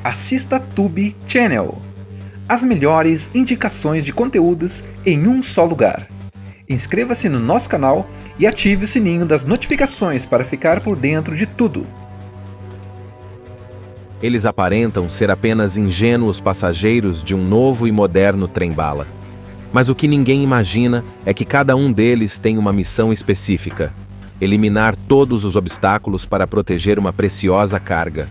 assista Tube Channel. As melhores indicações de conteúdos em um só lugar. Inscreva-se no nosso canal e ative o sininho das notificações para ficar por dentro de tudo. Eles aparentam ser apenas ingênuos passageiros de um novo e moderno trem-bala. Mas o que ninguém imagina é que cada um deles tem uma missão específica: eliminar todos os obstáculos para proteger uma preciosa carga.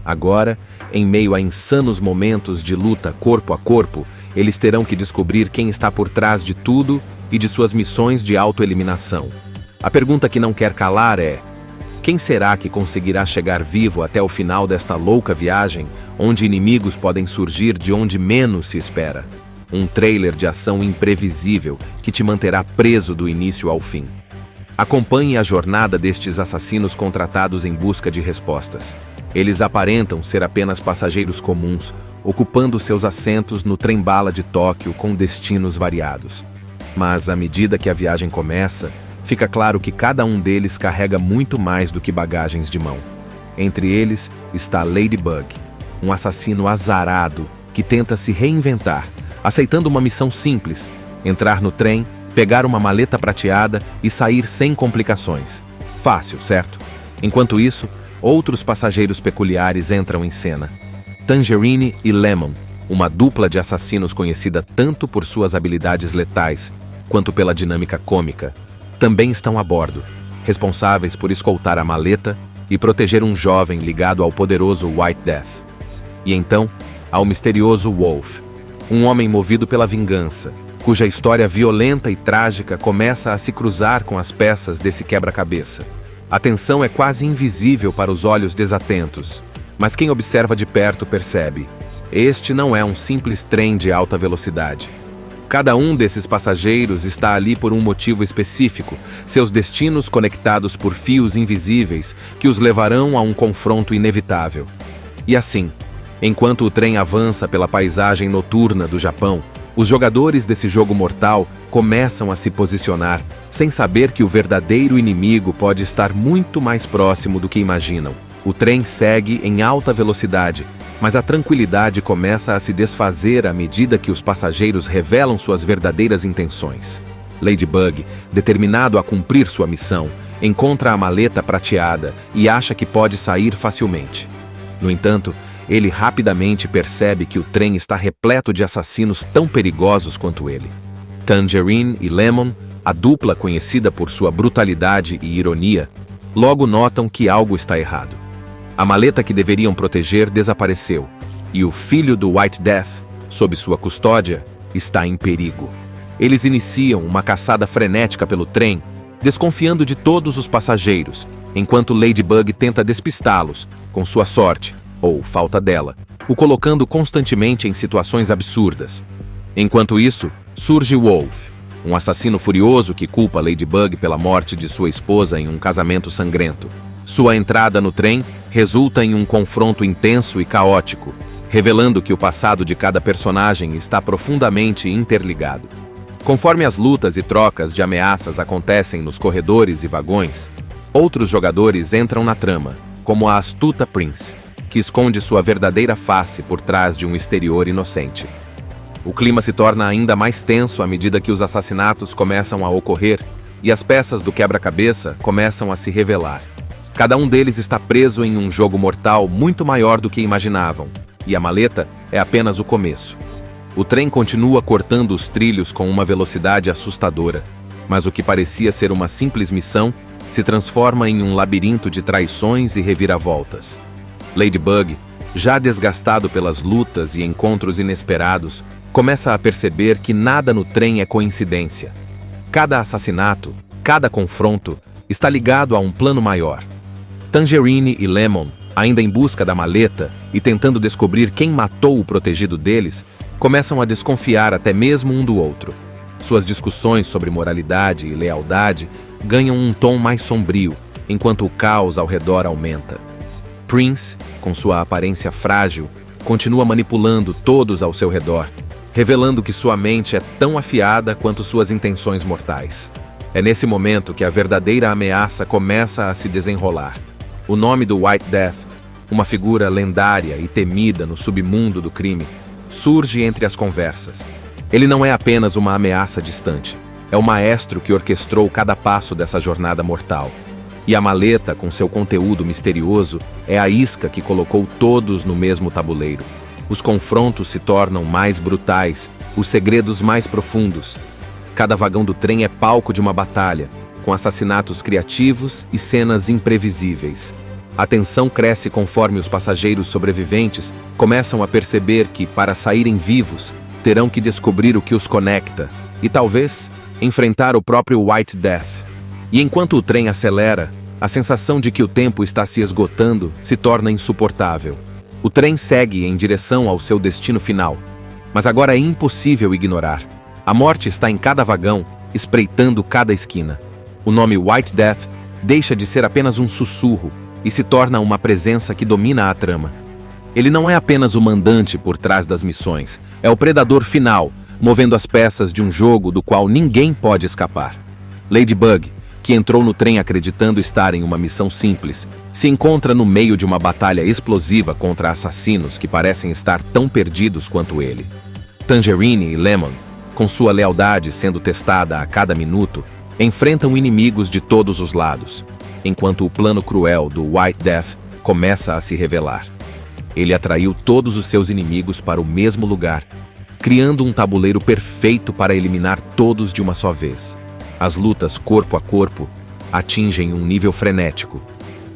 Agora, em meio a insanos momentos de luta corpo a corpo, eles terão que descobrir quem está por trás de tudo e de suas missões de autoeliminação. A pergunta que não quer calar é: quem será que conseguirá chegar vivo até o final desta louca viagem, onde inimigos podem surgir de onde menos se espera? Um trailer de ação imprevisível que te manterá preso do início ao fim. Acompanhe a jornada destes assassinos contratados em busca de respostas. Eles aparentam ser apenas passageiros comuns, ocupando seus assentos no trem-bala de Tóquio com destinos variados. Mas, à medida que a viagem começa, fica claro que cada um deles carrega muito mais do que bagagens de mão. Entre eles está Ladybug, um assassino azarado que tenta se reinventar, aceitando uma missão simples: entrar no trem, pegar uma maleta prateada e sair sem complicações. Fácil, certo? Enquanto isso, outros passageiros peculiares entram em cena. Tangerine e Lemon, uma dupla de assassinos conhecida tanto por suas habilidades letais quanto pela dinâmica cômica, também estão a bordo, responsáveis por escoltar a maleta e proteger um jovem ligado ao poderoso White Death. E então, ao misterioso Wolf, um homem movido pela vingança, cuja história violenta e trágica começa a se cruzar com as peças desse quebra-cabeça. A tensão é quase invisível para os olhos desatentos, mas quem observa de perto percebe: este não é um simples trem de alta velocidade. Cada um desses passageiros está ali por um motivo específico, seus destinos conectados por fios invisíveis que os levarão a um confronto inevitável. E assim, enquanto o trem avança pela paisagem noturna do Japão, os jogadores desse jogo mortal começam a se posicionar, sem saber que o verdadeiro inimigo pode estar muito mais próximo do que imaginam. O trem segue em alta velocidade, mas a tranquilidade começa a se desfazer à medida que os passageiros revelam suas verdadeiras intenções. Ladybug, determinado a cumprir sua missão, encontra a maleta prateada e acha que pode sair facilmente. No entanto, ele rapidamente percebe que o trem está repleto de assassinos tão perigosos quanto ele. Tangerine e Lemon, a dupla conhecida por sua brutalidade e ironia, logo notam que algo está errado. A maleta que deveriam proteger desapareceu, e o filho do White Death, sob sua custódia, está em perigo. Eles iniciam uma caçada frenética pelo trem, desconfiando de todos os passageiros, enquanto Ladybug tenta despistá-los, com sua sorte, ou falta dela, o colocando constantemente em situações absurdas. Enquanto isso, surge Wolf, um assassino furioso que culpa Ladybug pela morte de sua esposa em um casamento sangrento. Sua entrada no trem resulta em um confronto intenso e caótico, revelando que o passado de cada personagem está profundamente interligado. Conforme as lutas e trocas de ameaças acontecem nos corredores e vagões, outros jogadores entram na trama, como a astuta Prince, que esconde sua verdadeira face por trás de um exterior inocente. O clima se torna ainda mais tenso à medida que os assassinatos começam a ocorrer e as peças do quebra-cabeça começam a se revelar. Cada um deles está preso em um jogo mortal muito maior do que imaginavam, e a maleta é apenas o começo. O trem continua cortando os trilhos com uma velocidade assustadora, mas o que parecia ser uma simples missão se transforma em um labirinto de traições e reviravoltas. Ladybug, já desgastado pelas lutas e encontros inesperados, começa a perceber que nada no trem é coincidência. Cada assassinato, cada confronto, está ligado a um plano maior. Tangerine e Lemon, ainda em busca da maleta e tentando descobrir quem matou o protegido deles, começam a desconfiar até mesmo um do outro. Suas discussões sobre moralidade e lealdade ganham um tom mais sombrio, enquanto o caos ao redor aumenta. Prince, com sua aparência frágil, continua manipulando todos ao seu redor, revelando que sua mente é tão afiada quanto suas intenções mortais. É nesse momento que a verdadeira ameaça começa a se desenrolar. O nome do White Death, uma figura lendária e temida no submundo do crime, surge entre as conversas. Ele não é apenas uma ameaça distante, é o maestro que orquestrou cada passo dessa jornada mortal. E a maleta, com seu conteúdo misterioso, é a isca que colocou todos no mesmo tabuleiro. Os confrontos se tornam mais brutais, os segredos mais profundos. Cada vagão do trem é palco de uma batalha, com assassinatos criativos e cenas imprevisíveis. A tensão cresce conforme os passageiros sobreviventes começam a perceber que, para saírem vivos, terão que descobrir o que os conecta e, talvez, enfrentar o próprio White Death. E enquanto o trem acelera, a sensação de que o tempo está se esgotando se torna insuportável. O trem segue em direção ao seu destino final, mas agora é impossível ignorar. A morte está em cada vagão, espreitando cada esquina. O nome White Death deixa de ser apenas um sussurro e se torna uma presença que domina a trama. Ele não é apenas o mandante por trás das missões, é o predador final, movendo as peças de um jogo do qual ninguém pode escapar. Ladybug, que entrou no trem acreditando estar em uma missão simples, se encontra no meio de uma batalha explosiva contra assassinos que parecem estar tão perdidos quanto ele. Tangerine e Lemon, com sua lealdade sendo testada a cada minuto, enfrentam inimigos de todos os lados, enquanto o plano cruel do White Death começa a se revelar. Ele atraiu todos os seus inimigos para o mesmo lugar, criando um tabuleiro perfeito para eliminar todos de uma só vez. As lutas corpo a corpo atingem um nível frenético.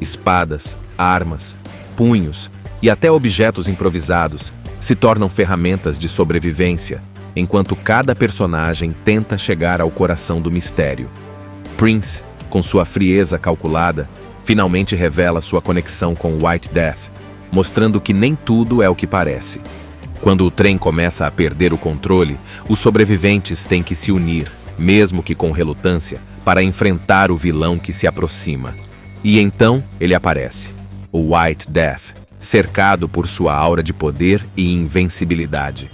Espadas, armas, punhos e até objetos improvisados se tornam ferramentas de sobrevivência, enquanto cada personagem tenta chegar ao coração do mistério. Prince, com sua frieza calculada, finalmente revela sua conexão com White Death, mostrando que nem tudo é o que parece. Quando o trem começa a perder o controle, os sobreviventes têm que se unir, mesmo que com relutância, para enfrentar o vilão que se aproxima. E então ele aparece, o White Death, cercado por sua aura de poder e invencibilidade.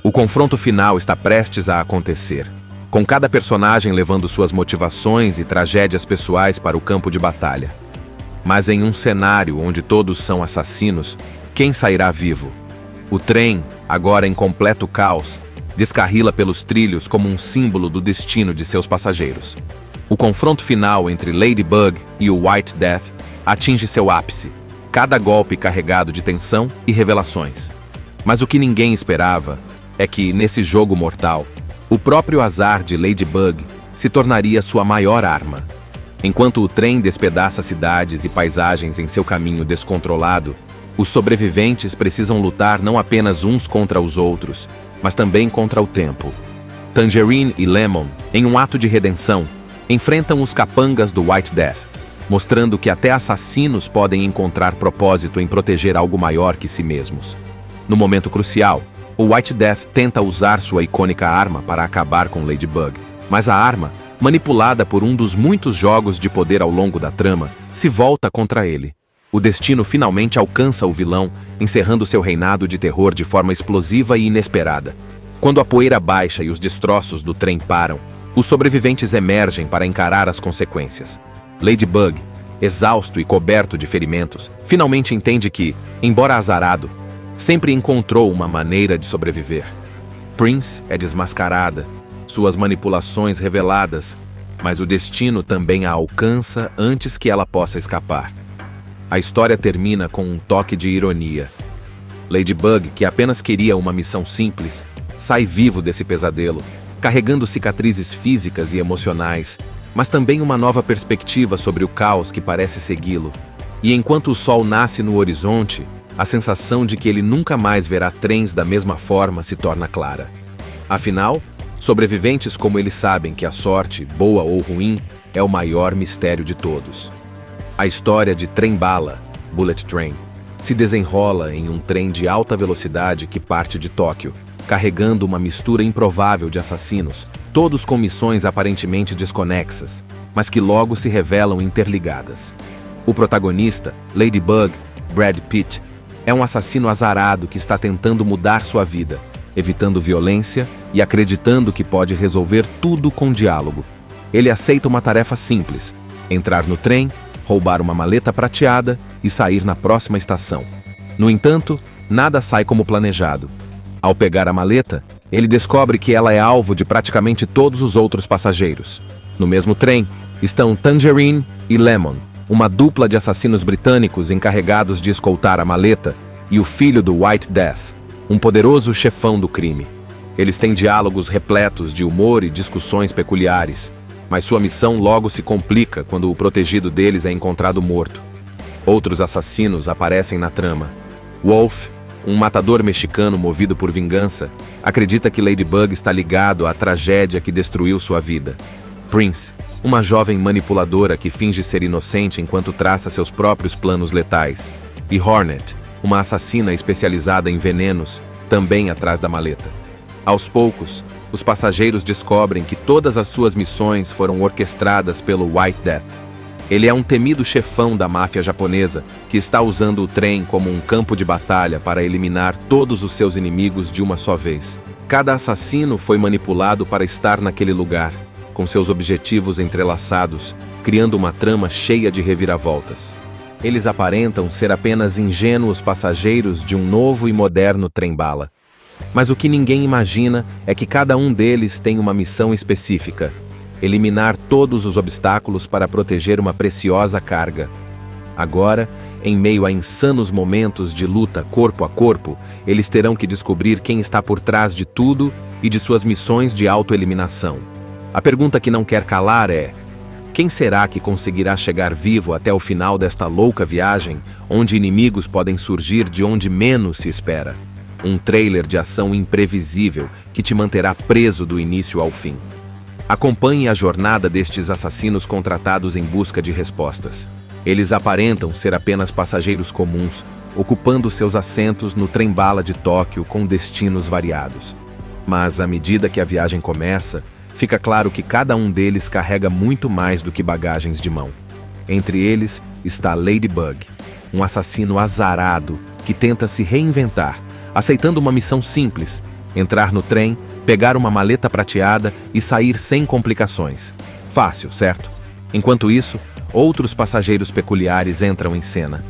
O confronto final está prestes a acontecer, com cada personagem levando suas motivações e tragédias pessoais para o campo de batalha. Mas em um cenário onde todos são assassinos, quem sairá vivo? O trem, agora em completo caos, descarrila pelos trilhos como um símbolo do destino de seus passageiros. O confronto final entre Ladybug e o White Death atinge seu ápice, cada golpe carregado de tensão e revelações. Mas o que ninguém esperava é que, nesse jogo mortal, o próprio azar de Ladybug se tornaria sua maior arma. Enquanto o trem despedaça cidades e paisagens em seu caminho descontrolado, os sobreviventes precisam lutar não apenas uns contra os outros, mas também contra o tempo. Tangerine e Lemon, em um ato de redenção, enfrentam os capangas do White Death, mostrando que até assassinos podem encontrar propósito em proteger algo maior que si mesmos. No momento crucial, o White Death tenta usar sua icônica arma para acabar com Ladybug, mas a arma, manipulada por um dos muitos jogos de poder ao longo da trama, se volta contra ele. O destino finalmente alcança o vilão, encerrando seu reinado de terror de forma explosiva e inesperada. Quando a poeira baixa e os destroços do trem param, os sobreviventes emergem para encarar as consequências. Ladybug, exausto e coberto de ferimentos, finalmente entende que, embora azarado, sempre encontrou uma maneira de sobreviver. Prince é desmascarada, suas manipulações reveladas, mas o destino também a alcança antes que ela possa escapar. A história termina com um toque de ironia. Ladybug, que apenas queria uma missão simples, sai vivo desse pesadelo, carregando cicatrizes físicas e emocionais, mas também uma nova perspectiva sobre o caos que parece segui-lo. E enquanto o sol nasce no horizonte, a sensação de que ele nunca mais verá trens da mesma forma se torna clara. Afinal, sobreviventes como ele sabem que a sorte, boa ou ruim, é o maior mistério de todos. A história de Trem-bala, Bullet Train, se desenrola em um trem de alta velocidade que parte de Tóquio, carregando uma mistura improvável de assassinos, todos com missões aparentemente desconexas, mas que logo se revelam interligadas. O protagonista, Ladybug, Brad Pitt, é um assassino azarado que está tentando mudar sua vida, evitando violência e acreditando que pode resolver tudo com diálogo. Ele aceita uma tarefa simples: entrar no trem, roubar uma maleta prateada e sair na próxima estação. No entanto, nada sai como planejado. Ao pegar a maleta, ele descobre que ela é alvo de praticamente todos os outros passageiros. No mesmo trem estão Tangerine e Lemon, uma dupla de assassinos britânicos encarregados de escoltar a maleta, e o filho do White Death, um poderoso chefão do crime. Eles têm diálogos repletos de humor e discussões peculiares, mas sua missão logo se complica quando o protegido deles é encontrado morto. Outros assassinos aparecem na trama. Wolf, um matador mexicano movido por vingança, acredita que Ladybug está ligado à tragédia que destruiu sua vida. Prince, uma jovem manipuladora que finge ser inocente enquanto traça seus próprios planos letais. E Hornet, uma assassina especializada em venenos, também atrás da maleta. Aos poucos, os passageiros descobrem que todas as suas missões foram orquestradas pelo White Death. Ele é um temido chefão da máfia japonesa que está usando o trem como um campo de batalha para eliminar todos os seus inimigos de uma só vez. Cada assassino foi manipulado para estar naquele lugar, com seus objetivos entrelaçados, criando uma trama cheia de reviravoltas. Eles aparentam ser apenas ingênuos passageiros de um novo e moderno trem-bala. Mas o que ninguém imagina é que cada um deles tem uma missão específica: eliminar todos os obstáculos para proteger uma preciosa carga. Agora, em meio a insanos momentos de luta corpo a corpo, eles terão que descobrir quem está por trás de tudo e de suas missões de autoeliminação. A pergunta que não quer calar é: quem será que conseguirá chegar vivo até o final desta louca viagem, onde inimigos podem surgir de onde menos se espera? Um trailer de ação imprevisível que te manterá preso do início ao fim. Acompanhe a jornada destes assassinos contratados em busca de respostas. Eles aparentam ser apenas passageiros comuns, ocupando seus assentos no trem-bala de Tóquio com destinos variados. Mas, à medida que a viagem começa, fica claro que cada um deles carrega muito mais do que bagagens de mão. Entre eles está Ladybug, um assassino azarado que tenta se reinventar, aceitando uma missão simples: entrar no trem, pegar uma maleta prateada e sair sem complicações. Fácil, certo? Enquanto isso, outros passageiros peculiares entram em cena.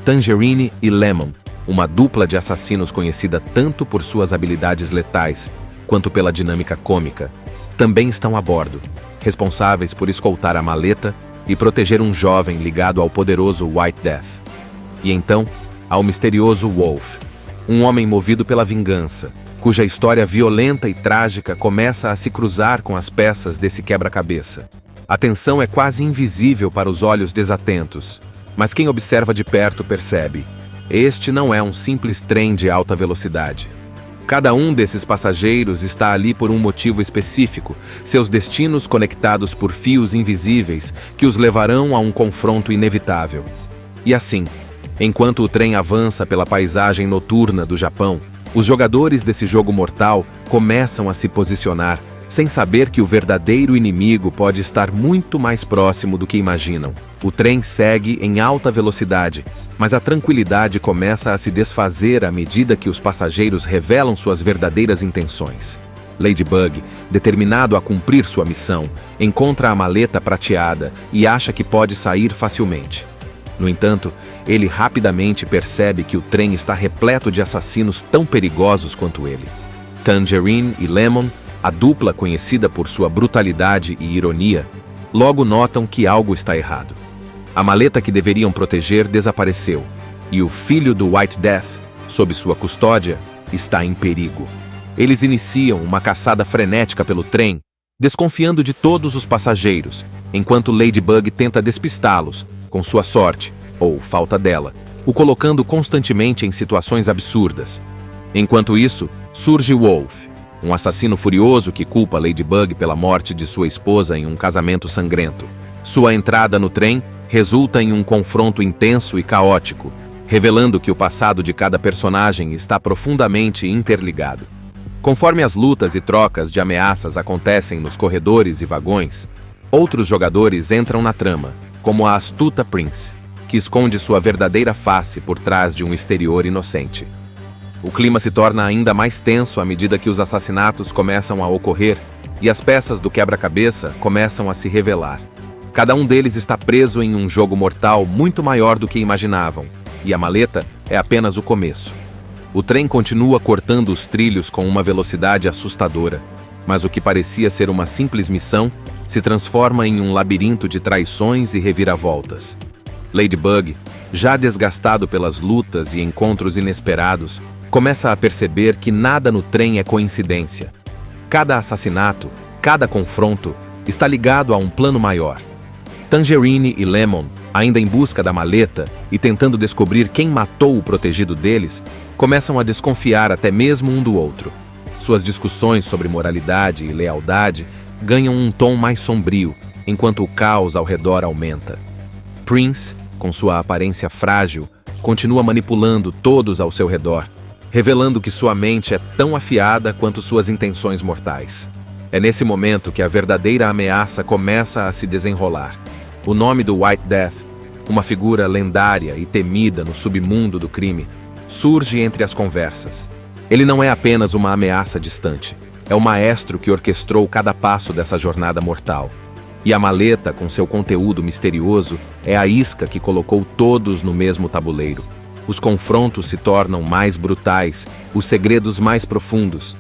Tangerine e Lemon, uma dupla de assassinos conhecida tanto por suas habilidades letais quanto pela dinâmica cômica, também estão a bordo, responsáveis por escoltar a maleta e proteger um jovem ligado ao poderoso White Death. E então, ao misterioso Wolf, um homem movido pela vingança, cuja história violenta e trágica começa a se cruzar com as peças desse quebra-cabeça. A tensão é quase invisível para os olhos desatentos, mas quem observa de perto percebe: este não é um simples trem de alta velocidade. Cada um desses passageiros está ali por um motivo específico, seus destinos conectados por fios invisíveis que os levarão a um confronto inevitável. E assim, enquanto o trem avança pela paisagem noturna do Japão, os jogadores desse jogo mortal começam a se posicionar, sem saber que o verdadeiro inimigo pode estar muito mais próximo do que imaginam. O trem segue em alta velocidade, mas a tranquilidade começa a se desfazer à medida que os passageiros revelam suas verdadeiras intenções. Ladybug, determinado a cumprir sua missão, encontra a maleta prateada e acha que pode sair facilmente. No entanto, ele rapidamente percebe que o trem está repleto de assassinos tão perigosos quanto ele. Tangerine e Lemon, a dupla conhecida por sua brutalidade e ironia, logo notam que algo está errado. A maleta que deveriam proteger desapareceu, e o filho do White Death, sob sua custódia, está em perigo. Eles iniciam uma caçada frenética pelo trem, desconfiando de todos os passageiros, enquanto Ladybug tenta despistá-los, com sua sorte, ou falta dela, o colocando constantemente em situações absurdas. Enquanto isso, surge Wolf, um assassino furioso que culpa Ladybug pela morte de sua esposa em um casamento sangrento. Sua entrada no trem resulta em um confronto intenso e caótico, revelando que o passado de cada personagem está profundamente interligado. Conforme as lutas e trocas de ameaças acontecem nos corredores e vagões, outros jogadores entram na trama, como a astuta Prince, que esconde sua verdadeira face por trás de um exterior inocente. O clima se torna ainda mais tenso à medida que os assassinatos começam a ocorrer e as peças do quebra-cabeça começam a se revelar. Cada um deles está preso em um jogo mortal muito maior do que imaginavam, e a maleta é apenas o começo. O trem continua cortando os trilhos com uma velocidade assustadora, mas o que parecia ser uma simples missão se transforma em um labirinto de traições e reviravoltas. Ladybug, já desgastado pelas lutas e encontros inesperados, começa a perceber que nada no trem é coincidência. Cada assassinato, cada confronto, está ligado a um plano maior. Tangerine e Lemon, ainda em busca da maleta e tentando descobrir quem matou o protegido deles, começam a desconfiar até mesmo um do outro. Suas discussões sobre moralidade e lealdade ganham um tom mais sombrio, enquanto o caos ao redor aumenta. Prince, com sua aparência frágil, continua manipulando todos ao seu redor, revelando que sua mente é tão afiada quanto suas intenções mortais. É nesse momento que a verdadeira ameaça começa a se desenrolar. O nome do White Death, uma figura lendária e temida no submundo do crime, surge entre as conversas. Ele não é apenas uma ameaça distante, é o maestro que orquestrou cada passo dessa jornada mortal. E a maleta, com seu conteúdo misterioso, é a isca que colocou todos no mesmo tabuleiro. Os confrontos se tornam mais brutais, os segredos mais profundos.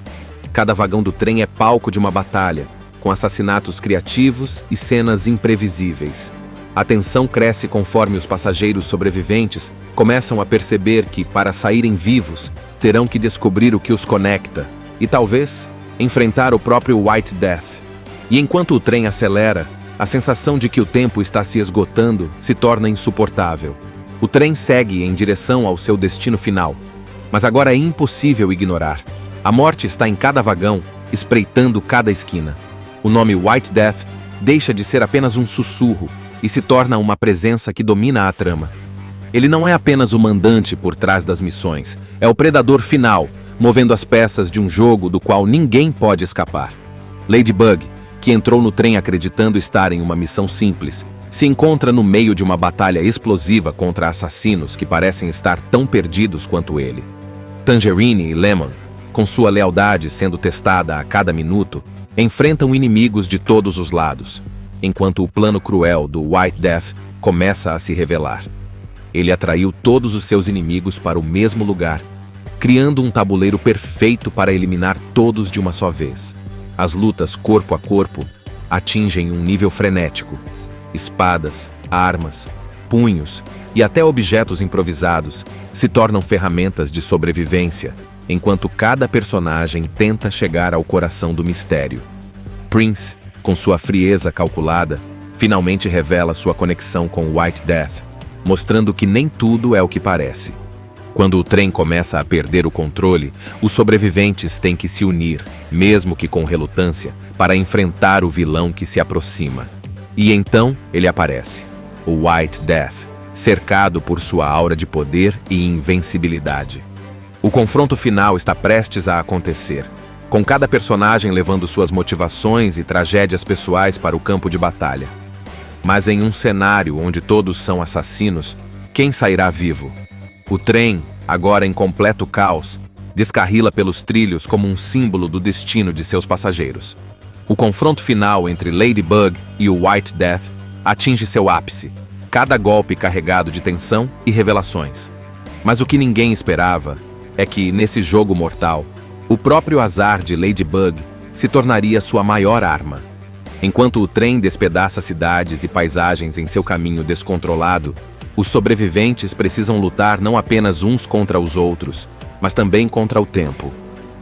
Cada vagão do trem é palco de uma batalha, com assassinatos criativos e cenas imprevisíveis. A tensão cresce conforme os passageiros sobreviventes começam a perceber que, para saírem vivos, terão que descobrir o que os conecta e, talvez, enfrentar o próprio White Death. E enquanto o trem acelera, a sensação de que o tempo está se esgotando se torna insuportável. O trem segue em direção ao seu destino final, mas agora é impossível ignorar. A morte está em cada vagão, espreitando cada esquina. O nome White Death deixa de ser apenas um sussurro e se torna uma presença que domina a trama. Ele não é apenas o mandante por trás das missões, é o predador final, movendo as peças de um jogo do qual ninguém pode escapar. Ladybug, que entrou no trem acreditando estar em uma missão simples, se encontra no meio de uma batalha explosiva contra assassinos que parecem estar tão perdidos quanto ele. Tangerine e Lemon, com sua lealdade sendo testada a cada minuto, enfrentam inimigos de todos os lados, enquanto o plano cruel do White Death começa a se revelar. Ele atraiu todos os seus inimigos para o mesmo lugar, criando um tabuleiro perfeito para eliminar todos de uma só vez. As lutas corpo a corpo atingem um nível frenético. Espadas, armas, punhos e até objetos improvisados se tornam ferramentas de sobrevivência, enquanto cada personagem tenta chegar ao coração do mistério. Prince, com sua frieza calculada, finalmente revela sua conexão com White Death, mostrando que nem tudo é o que parece. Quando o trem começa a perder o controle, os sobreviventes têm que se unir, mesmo que com relutância, para enfrentar o vilão que se aproxima. E então ele aparece, o White Death, cercado por sua aura de poder e invencibilidade. O confronto final está prestes a acontecer, com cada personagem levando suas motivações e tragédias pessoais para o campo de batalha. Mas em um cenário onde todos são assassinos, quem sairá vivo? O trem, agora em completo caos, descarrila pelos trilhos como um símbolo do destino de seus passageiros. O confronto final entre Ladybug e o White Death atinge seu ápice, cada golpe carregado de tensão e revelações. Mas o que ninguém esperava é que, nesse jogo mortal, o próprio azar de Ladybug se tornaria sua maior arma. Enquanto o trem despedaça cidades e paisagens em seu caminho descontrolado, os sobreviventes precisam lutar não apenas uns contra os outros, mas também contra o tempo.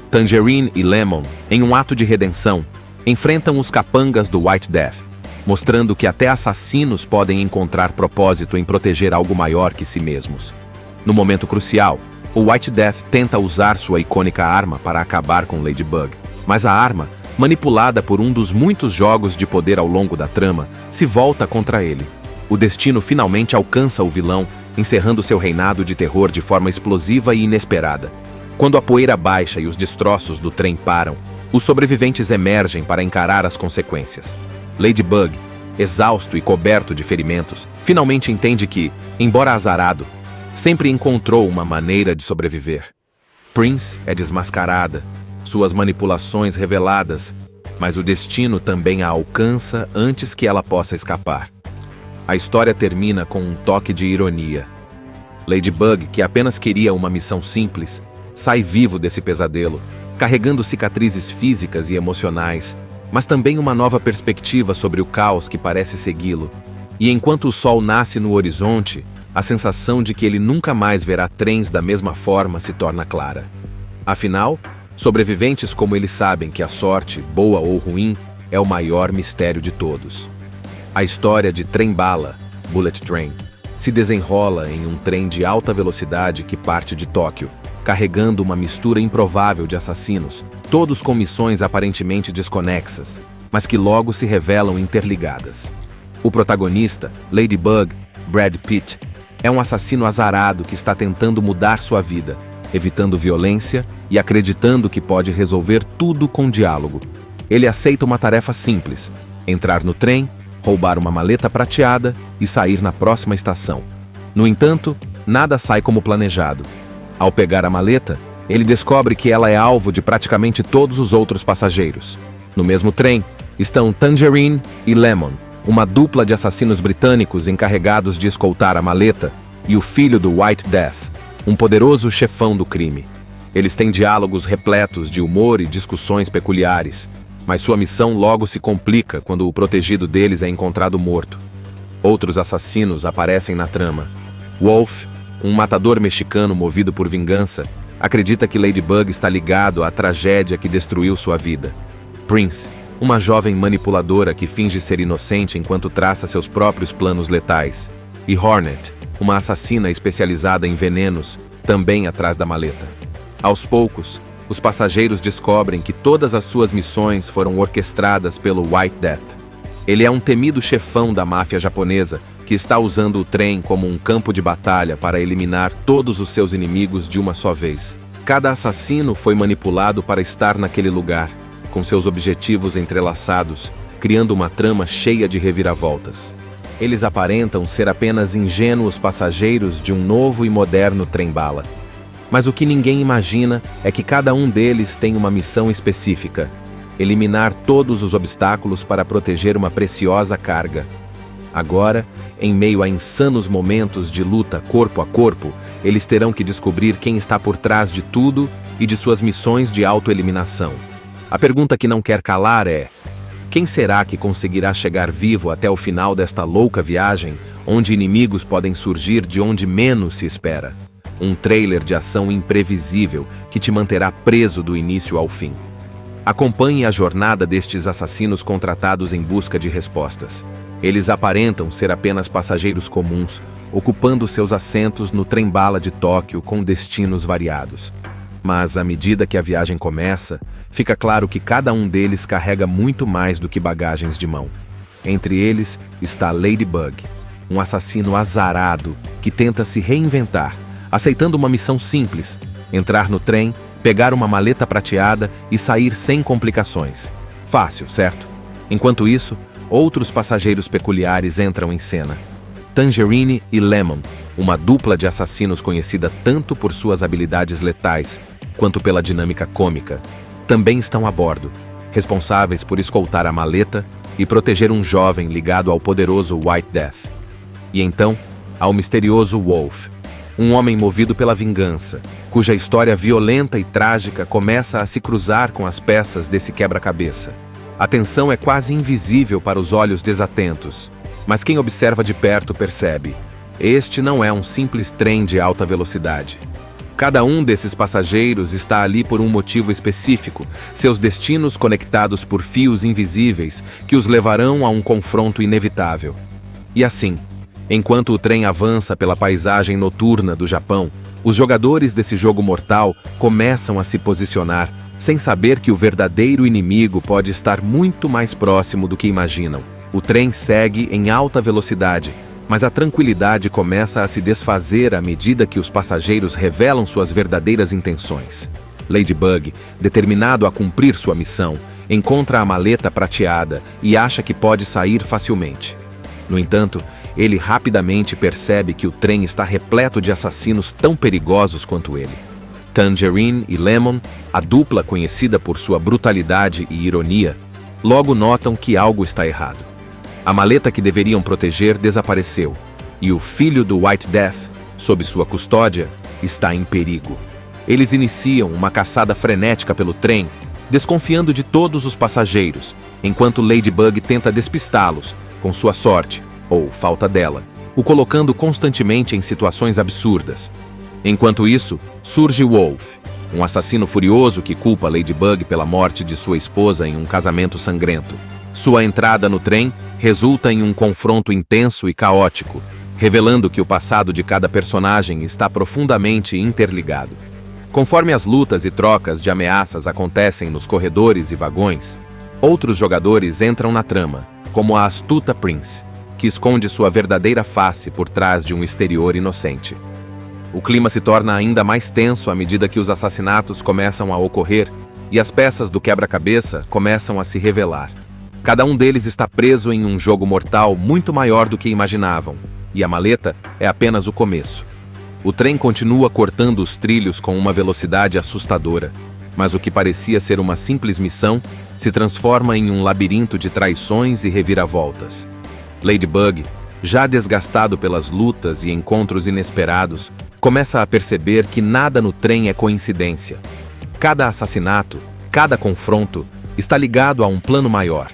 Tangerine e Lemon, em um ato de redenção, enfrentam os capangas do White Death, mostrando que até assassinos podem encontrar propósito em proteger algo maior que si mesmos. No momento crucial, o White Death tenta usar sua icônica arma para acabar com Ladybug, mas a arma, manipulada por um dos muitos jogos de poder ao longo da trama, se volta contra ele. O destino finalmente alcança o vilão, encerrando seu reinado de terror de forma explosiva e inesperada. Quando a poeira baixa e os destroços do trem param, os sobreviventes emergem para encarar as consequências. Ladybug, exausto e coberto de ferimentos, finalmente entende que, embora azarado, sempre encontrou uma maneira de sobreviver. Prince é desmascarada, suas manipulações reveladas, mas o destino também a alcança antes que ela possa escapar. A história termina com um toque de ironia. Ladybug, que apenas queria uma missão simples, sai vivo desse pesadelo, carregando cicatrizes físicas e emocionais, mas também uma nova perspectiva sobre o caos que parece segui-lo. E enquanto o sol nasce no horizonte, a sensação de que ele nunca mais verá trens da mesma forma se torna clara. Afinal, sobreviventes como ele sabem que a sorte, boa ou ruim, é o maior mistério de todos. A história de Trem-bala, Bullet Train, se desenrola em um trem de alta velocidade que parte de Tóquio, carregando uma mistura improvável de assassinos, todos com missões aparentemente desconexas, mas que logo se revelam interligadas. O protagonista, Ladybug, Brad Pitt, é um assassino azarado que está tentando mudar sua vida, evitando violência e acreditando que pode resolver tudo com diálogo. Ele aceita uma tarefa simples: entrar no trem, roubar uma maleta prateada e sair na próxima estação. No entanto, nada sai como planejado. Ao pegar a maleta, ele descobre que ela é alvo de praticamente todos os outros passageiros. No mesmo trem estão Tangerine e Lemon, uma dupla de assassinos britânicos encarregados de escoltar a maleta, e o filho do White Death, um poderoso chefão do crime. Eles têm diálogos repletos de humor e discussões peculiares, mas sua missão logo se complica quando o protegido deles é encontrado morto. Outros assassinos aparecem na trama. Wolf, um matador mexicano movido por vingança, acredita que Ladybug está ligado à tragédia que destruiu sua vida. Prince, uma jovem manipuladora que finge ser inocente enquanto traça seus próprios planos letais. E Hornet, uma assassina especializada em venenos, também atrás da maleta. Aos poucos, os passageiros descobrem que todas as suas missões foram orquestradas pelo White Death. Ele é um temido chefão da máfia japonesa que está usando o trem como um campo de batalha para eliminar todos os seus inimigos de uma só vez. Cada assassino foi manipulado para estar naquele lugar, com seus objetivos entrelaçados, criando uma trama cheia de reviravoltas. Eles aparentam ser apenas ingênuos passageiros de um novo e moderno trem-bala. Mas o que ninguém imagina é que cada um deles tem uma missão específica: eliminar todos os obstáculos para proteger uma preciosa carga. Agora, em meio a insanos momentos de luta corpo a corpo, eles terão que descobrir quem está por trás de tudo e de suas missões de autoeliminação. A pergunta que não quer calar é: quem será que conseguirá chegar vivo até o final desta louca viagem, onde inimigos podem surgir de onde menos se espera? Um trailer de ação imprevisível que te manterá preso do início ao fim. Acompanhe a jornada destes assassinos contratados em busca de respostas. Eles aparentam ser apenas passageiros comuns, ocupando seus assentos no trem-bala de Tóquio com destinos variados. Mas, à medida que a viagem começa, fica claro que cada um deles carrega muito mais do que bagagens de mão. Entre eles está Ladybug, um assassino azarado que tenta se reinventar, aceitando uma missão simples: entrar no trem, pegar uma maleta prateada e sair sem complicações. Fácil, certo? Enquanto isso, outros passageiros peculiares entram em cena. Tangerine e Lemon, uma dupla de assassinos conhecida tanto por suas habilidades letais quanto pela dinâmica cômica, também estão a bordo, responsáveis por escoltar a maleta e proteger um jovem ligado ao poderoso White Death. E então, há o misterioso Wolf, um homem movido pela vingança, cuja história violenta e trágica começa a se cruzar com as peças desse quebra-cabeça. A tensão é quase invisível para os olhos desatentos, mas quem observa de perto percebe: este não é um simples trem de alta velocidade. Cada um desses passageiros está ali por um motivo específico, seus destinos conectados por fios invisíveis que os levarão a um confronto inevitável. E assim, enquanto o trem avança pela paisagem noturna do Japão, os jogadores desse jogo mortal começam a se posicionar, sem saber que o verdadeiro inimigo pode estar muito mais próximo do que imaginam. O trem segue em alta velocidade, mas a tranquilidade começa a se desfazer à medida que os passageiros revelam suas verdadeiras intenções. Ladybug, determinado a cumprir sua missão, encontra a maleta prateada e acha que pode sair facilmente. No entanto, ele rapidamente percebe que o trem está repleto de assassinos tão perigosos quanto ele. Tangerine e Lemon, a dupla conhecida por sua brutalidade e ironia, logo notam que algo está errado. A maleta que deveriam proteger desapareceu, e o filho do White Death, sob sua custódia, está em perigo. Eles iniciam uma caçada frenética pelo trem, desconfiando de todos os passageiros, enquanto Ladybug tenta despistá-los, com sua sorte, ou falta dela, o colocando constantemente em situações absurdas. Enquanto isso, surge Wolf, um assassino furioso que culpa Ladybug pela morte de sua esposa em um casamento sangrento. Sua entrada no trem resulta em um confronto intenso e caótico, revelando que o passado de cada personagem está profundamente interligado. Conforme as lutas e trocas de ameaças acontecem nos corredores e vagões, outros jogadores entram na trama, como a astuta Prince, que esconde sua verdadeira face por trás de um exterior inocente. O clima se torna ainda mais tenso à medida que os assassinatos começam a ocorrer e as peças do quebra-cabeça começam a se revelar. Cada um deles está preso em um jogo mortal muito maior do que imaginavam, e a maleta é apenas o começo. O trem continua cortando os trilhos com uma velocidade assustadora, mas o que parecia ser uma simples missão se transforma em um labirinto de traições e reviravoltas. Ladybug, já desgastado pelas lutas e encontros inesperados, começa a perceber que nada no trem é coincidência. Cada assassinato, cada confronto, está ligado a um plano maior.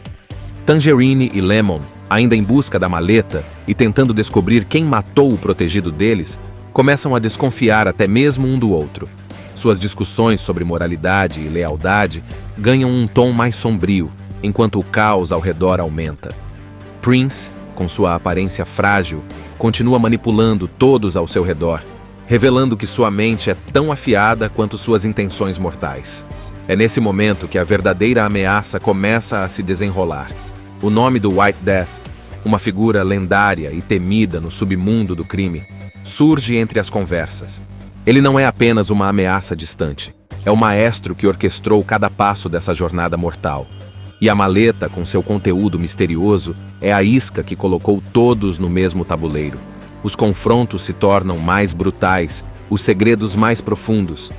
Tangerine e Lemon, ainda em busca da maleta e tentando descobrir quem matou o protegido deles, começam a desconfiar até mesmo um do outro. Suas discussões sobre moralidade e lealdade ganham um tom mais sombrio, enquanto o caos ao redor aumenta. Prince, com sua aparência frágil, continua manipulando todos ao seu redor, revelando que sua mente é tão afiada quanto suas intenções mortais. É nesse momento que a verdadeira ameaça começa a se desenrolar. O nome do White Death, uma figura lendária e temida no submundo do crime, surge entre as conversas. Ele não é apenas uma ameaça distante, é o maestro que orquestrou cada passo dessa jornada mortal. E a maleta, com seu conteúdo misterioso, é a isca que colocou todos no mesmo tabuleiro. Os confrontos se tornam mais brutais, os segredos mais profundos.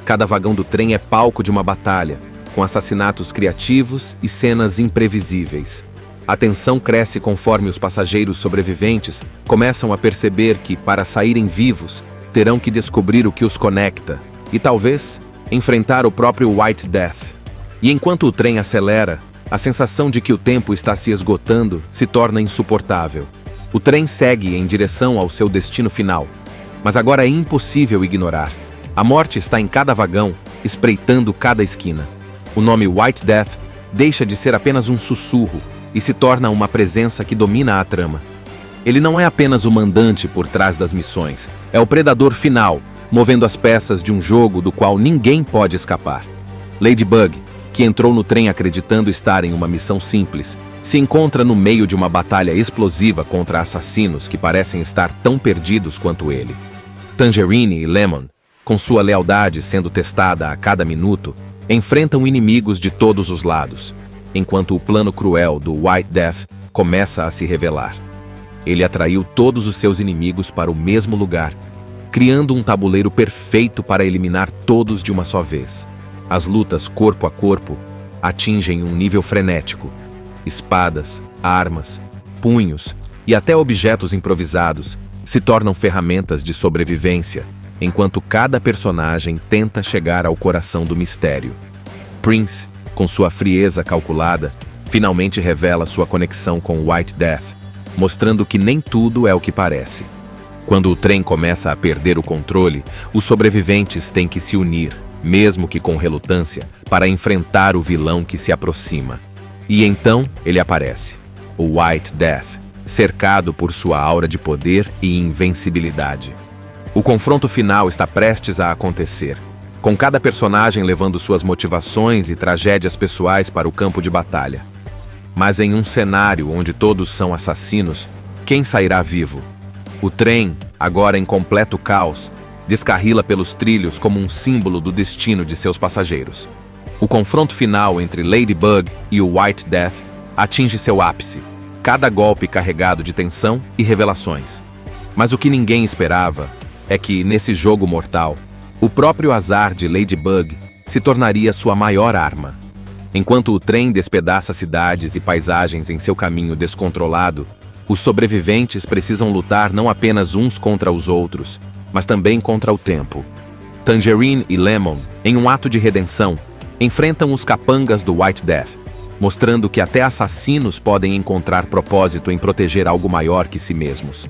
Cada vagão do trem é palco de uma batalha, com assassinatos criativos e cenas imprevisíveis. A tensão cresce conforme os passageiros sobreviventes começam a perceber que, para saírem vivos, terão que descobrir o que os conecta e, talvez, enfrentar o próprio White Death. E enquanto o trem acelera, a sensação de que o tempo está se esgotando se torna insuportável. O trem segue em direção ao seu destino final, mas agora é impossível ignorar. A morte está em cada vagão, espreitando cada esquina. O nome White Death deixa de ser apenas um sussurro e se torna uma presença que domina a trama. Ele não é apenas o mandante por trás das missões, é o predador final, movendo as peças de um jogo do qual ninguém pode escapar. Ladybug, que entrou no trem acreditando estar em uma missão simples, se encontra no meio de uma batalha explosiva contra assassinos que parecem estar tão perdidos quanto ele. Tangerine e Lemon, com sua lealdade sendo testada a cada minuto, enfrentam inimigos de todos os lados, enquanto o plano cruel do White Death começa a se revelar. Ele atraiu todos os seus inimigos para o mesmo lugar, criando um tabuleiro perfeito para eliminar todos de uma só vez. As lutas corpo a corpo atingem um nível frenético. Espadas, armas, punhos e até objetos improvisados se tornam ferramentas de sobrevivência, enquanto cada personagem tenta chegar ao coração do mistério. Prince, com sua frieza calculada, finalmente revela sua conexão com White Death, mostrando que nem tudo é o que parece. Quando o trem começa a perder o controle, os sobreviventes têm que se unir, mesmo que com relutância, para enfrentar o vilão que se aproxima. E então ele aparece, o White Death, cercado por sua aura de poder e invencibilidade. O confronto final está prestes a acontecer, com cada personagem levando suas motivações e tragédias pessoais para o campo de batalha. Mas em um cenário onde todos são assassinos, quem sairá vivo? O trem, agora em completo caos, descarrila pelos trilhos como um símbolo do destino de seus passageiros. O confronto final entre Ladybug e o White Death atinge seu ápice, cada golpe carregado de tensão e revelações. Mas o que ninguém esperava é que, nesse jogo mortal, o próprio azar de Ladybug se tornaria sua maior arma. Enquanto o trem despedaça cidades e paisagens em seu caminho descontrolado, os sobreviventes precisam lutar não apenas uns contra os outros, mas também contra o tempo. Tangerine e Lemon, em um ato de redenção, enfrentam os capangas do White Death, mostrando que até assassinos podem encontrar propósito em proteger algo maior que si mesmos.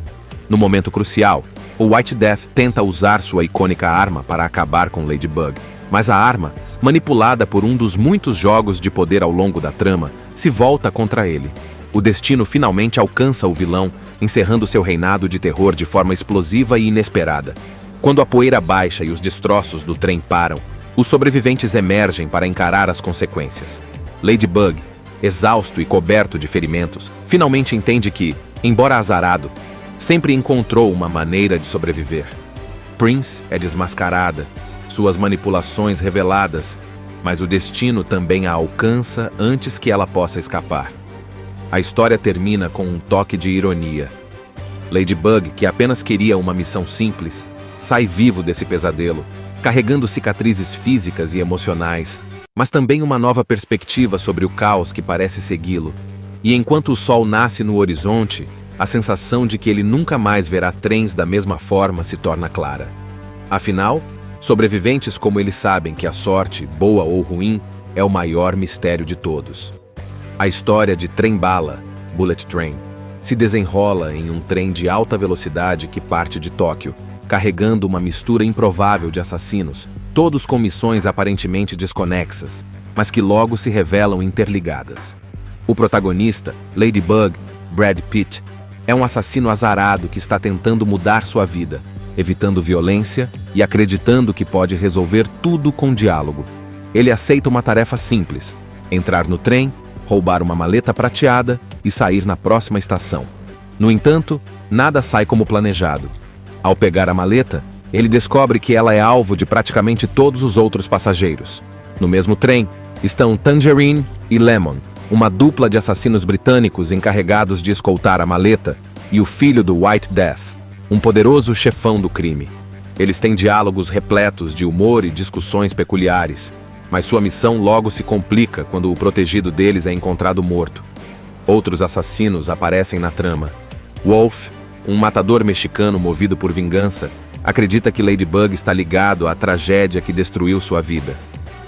No momento crucial, o White Death tenta usar sua icônica arma para acabar com Ladybug, mas a arma, manipulada por um dos muitos jogos de poder ao longo da trama, se volta contra ele. O destino finalmente alcança o vilão, encerrando seu reinado de terror de forma explosiva e inesperada. Quando a poeira baixa e os destroços do trem param, os sobreviventes emergem para encarar as consequências. Ladybug, exausto e coberto de ferimentos, finalmente entende que, embora azarado, sempre encontrou uma maneira de sobreviver. Prince é desmascarada, suas manipulações reveladas, mas o destino também a alcança antes que ela possa escapar. A história termina com um toque de ironia. Ladybug, que apenas queria uma missão simples, sai vivo desse pesadelo, carregando cicatrizes físicas e emocionais, mas também uma nova perspectiva sobre o caos que parece segui-lo. E enquanto o sol nasce no horizonte, a sensação de que ele nunca mais verá trens da mesma forma se torna clara. Afinal, sobreviventes como ele sabem que a sorte, boa ou ruim, é o maior mistério de todos. A história de Trem-bala, Bullet Train, se desenrola em um trem de alta velocidade que parte de Tóquio, carregando uma mistura improvável de assassinos, todos com missões aparentemente desconexas, mas que logo se revelam interligadas. O protagonista, Ladybug, Brad Pitt, é um assassino azarado que está tentando mudar sua vida, evitando violência e acreditando que pode resolver tudo com diálogo. Ele aceita uma tarefa simples: entrar no trem, roubar uma maleta prateada e sair na próxima estação. No entanto, nada sai como planejado. Ao pegar a maleta, ele descobre que ela é alvo de praticamente todos os outros passageiros. No mesmo trem estão Tangerine e Lemon, uma dupla de assassinos britânicos encarregados de escoltar a maleta, e o filho do White Death, um poderoso chefão do crime. Eles têm diálogos repletos de humor e discussões peculiares, mas sua missão logo se complica quando o protegido deles é encontrado morto. Outros assassinos aparecem na trama. Wolf, um matador mexicano movido por vingança, acredita que Ladybug está ligado à tragédia que destruiu sua vida.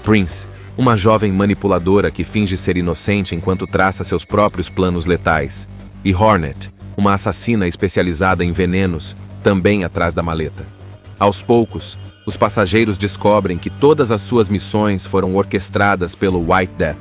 Prince, uma jovem manipuladora que finge ser inocente enquanto traça seus próprios planos letais. E Hornet, uma assassina especializada em venenos, também atrás da maleta. Aos poucos, os passageiros descobrem que todas as suas missões foram orquestradas pelo White Death.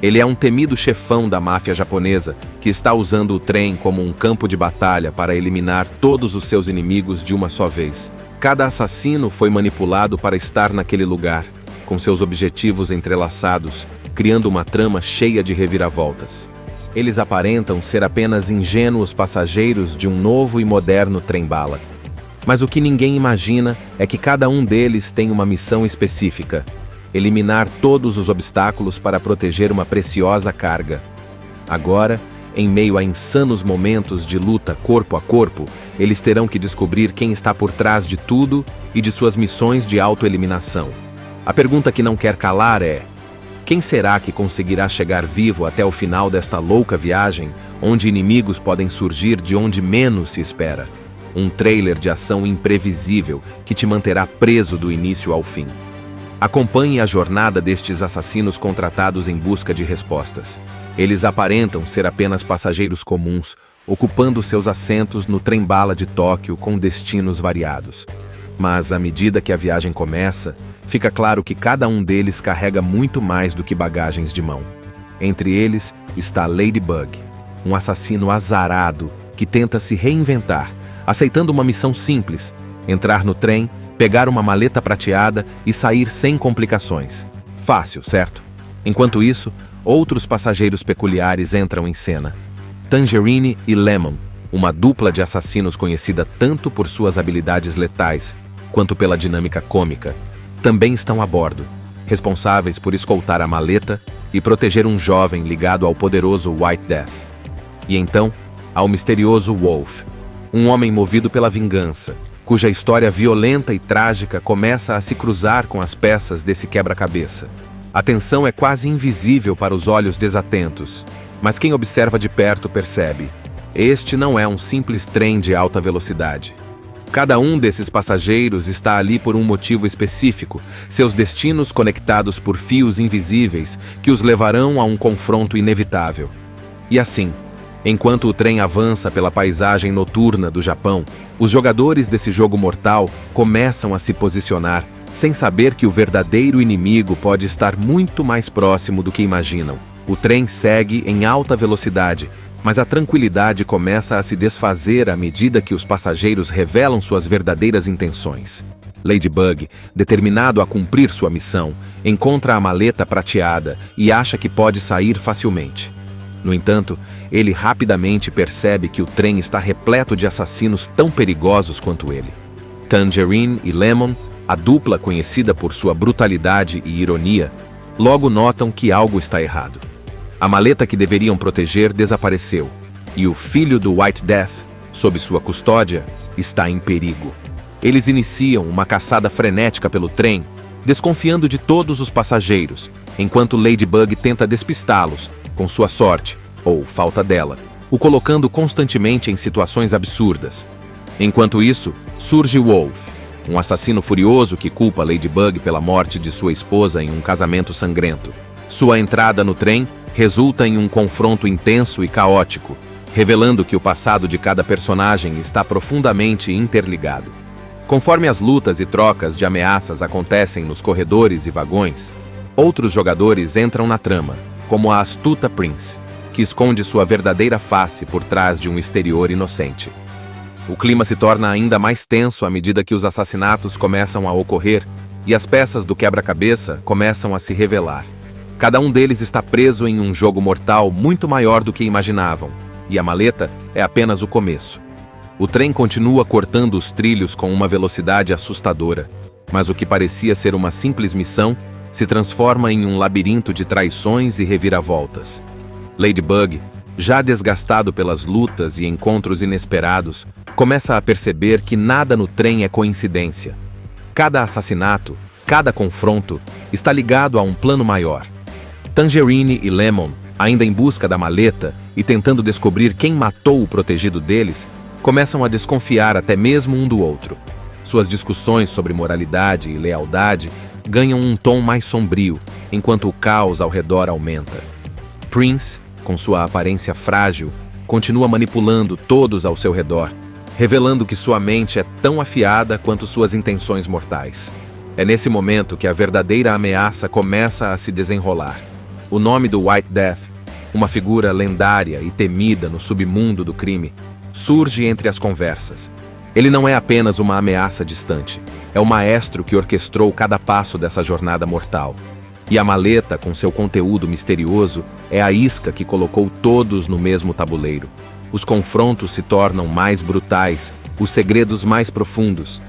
Ele é um temido chefão da máfia japonesa que está usando o trem como um campo de batalha para eliminar todos os seus inimigos de uma só vez. Cada assassino foi manipulado para estar naquele lugar, com seus objetivos entrelaçados, criando uma trama cheia de reviravoltas. Eles aparentam ser apenas ingênuos passageiros de um novo e moderno trem-bala. Mas o que ninguém imagina é que cada um deles tem uma missão específica: eliminar todos os obstáculos para proteger uma preciosa carga. Agora, em meio a insanos momentos de luta corpo a corpo, eles terão que descobrir quem está por trás de tudo e de suas missões de autoeliminação. A pergunta que não quer calar é: quem será que conseguirá chegar vivo até o final desta louca viagem, onde inimigos podem surgir de onde menos se espera? Um trailer de ação imprevisível que te manterá preso do início ao fim. Acompanhe a jornada destes assassinos contratados em busca de respostas. Eles aparentam ser apenas passageiros comuns, ocupando seus assentos no trem-bala de Tóquio com destinos variados. Mas, à medida que a viagem começa, fica claro que cada um deles carrega muito mais do que bagagens de mão. Entre eles está Ladybug, um assassino azarado que tenta se reinventar, aceitando uma missão simples: entrar no trem, pegar uma maleta prateada e sair sem complicações. Fácil, certo? Enquanto isso, outros passageiros peculiares entram em cena. Tangerine e Lemon, uma dupla de assassinos conhecida tanto por suas habilidades letais quanto pela dinâmica cômica, também estão a bordo, responsáveis por escoltar a maleta e proteger um jovem ligado ao poderoso White Death. E então, há o misterioso Wolf, um homem movido pela vingança, cuja história violenta e trágica começa a se cruzar com as peças desse quebra-cabeça. A tensão é quase invisível para os olhos desatentos, mas quem observa de perto percebe. Este não é um simples trem de alta velocidade. Cada um desses passageiros está ali por um motivo específico, seus destinos conectados por fios invisíveis que os levarão a um confronto inevitável. E assim, enquanto o trem avança pela paisagem noturna do Japão, os jogadores desse jogo mortal começam a se posicionar, sem saber que o verdadeiro inimigo pode estar muito mais próximo do que imaginam. O trem segue em alta velocidade, mas a tranquilidade começa a se desfazer à medida que os passageiros revelam suas verdadeiras intenções. Ladybug, determinado a cumprir sua missão, encontra a maleta prateada e acha que pode sair facilmente. No entanto, ele rapidamente percebe que o trem está repleto de assassinos tão perigosos quanto ele. Tangerine e Lemon, a dupla conhecida por sua brutalidade e ironia, logo notam que algo está errado. A maleta que deveriam proteger desapareceu, e o filho do White Death, sob sua custódia, está em perigo. Eles iniciam uma caçada frenética pelo trem, desconfiando de todos os passageiros, enquanto Ladybug tenta despistá-los, com sua sorte, ou falta dela, o colocando constantemente em situações absurdas. Enquanto isso, surge Wolf, um assassino furioso que culpa Ladybug pela morte de sua esposa em um casamento sangrento. Sua entrada no trem resulta em um confronto intenso e caótico, revelando que o passado de cada personagem está profundamente interligado. Conforme as lutas e trocas de ameaças acontecem nos corredores e vagões, outros jogadores entram na trama, como a astuta Prince, que esconde sua verdadeira face por trás de um exterior inocente. O clima se torna ainda mais tenso à medida que os assassinatos começam a ocorrer e as peças do quebra-cabeça começam a se revelar. Cada um deles está preso em um jogo mortal muito maior do que imaginavam, e a maleta é apenas o começo. O trem continua cortando os trilhos com uma velocidade assustadora, mas o que parecia ser uma simples missão se transforma em um labirinto de traições e reviravoltas. Ladybug, já desgastado pelas lutas e encontros inesperados, começa a perceber que nada no trem é coincidência. Cada assassinato, cada confronto, está ligado a um plano maior. Tangerine e Lemon, ainda em busca da maleta e tentando descobrir quem matou o protegido deles, começam a desconfiar até mesmo um do outro. Suas discussões sobre moralidade e lealdade ganham um tom mais sombrio, enquanto o caos ao redor aumenta. Prince, com sua aparência frágil, continua manipulando todos ao seu redor, revelando que sua mente é tão afiada quanto suas intenções mortais. É nesse momento que a verdadeira ameaça começa a se desenrolar. O nome do White Death, uma figura lendária e temida no submundo do crime, surge entre as conversas. Ele não é apenas uma ameaça distante, é o maestro que orquestrou cada passo dessa jornada mortal. E a maleta, com seu conteúdo misterioso, é a isca que colocou todos no mesmo tabuleiro. Os confrontos se tornam mais brutais, os segredos mais profundos.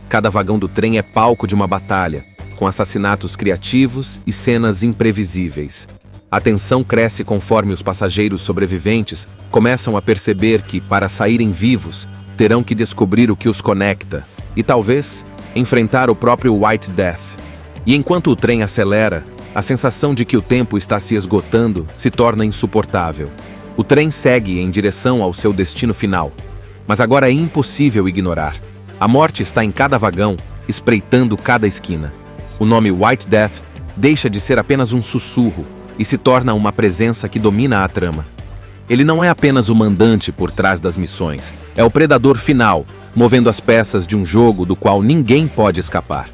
Cada vagão do trem é palco de uma batalha, com assassinatos criativos e cenas imprevisíveis. A tensão cresce conforme os passageiros sobreviventes começam a perceber que, para saírem vivos, terão que descobrir o que os conecta e, talvez, enfrentar o próprio White Death. E enquanto o trem acelera, a sensação de que o tempo está se esgotando se torna insuportável. O trem segue em direção ao seu destino final, mas agora é impossível ignorar. A morte está em cada vagão, espreitando cada esquina. O nome White Death deixa de ser apenas um sussurro e se torna uma presença que domina a trama. Ele não é apenas o mandante por trás das missões, é o predador final, movendo as peças de um jogo do qual ninguém pode escapar.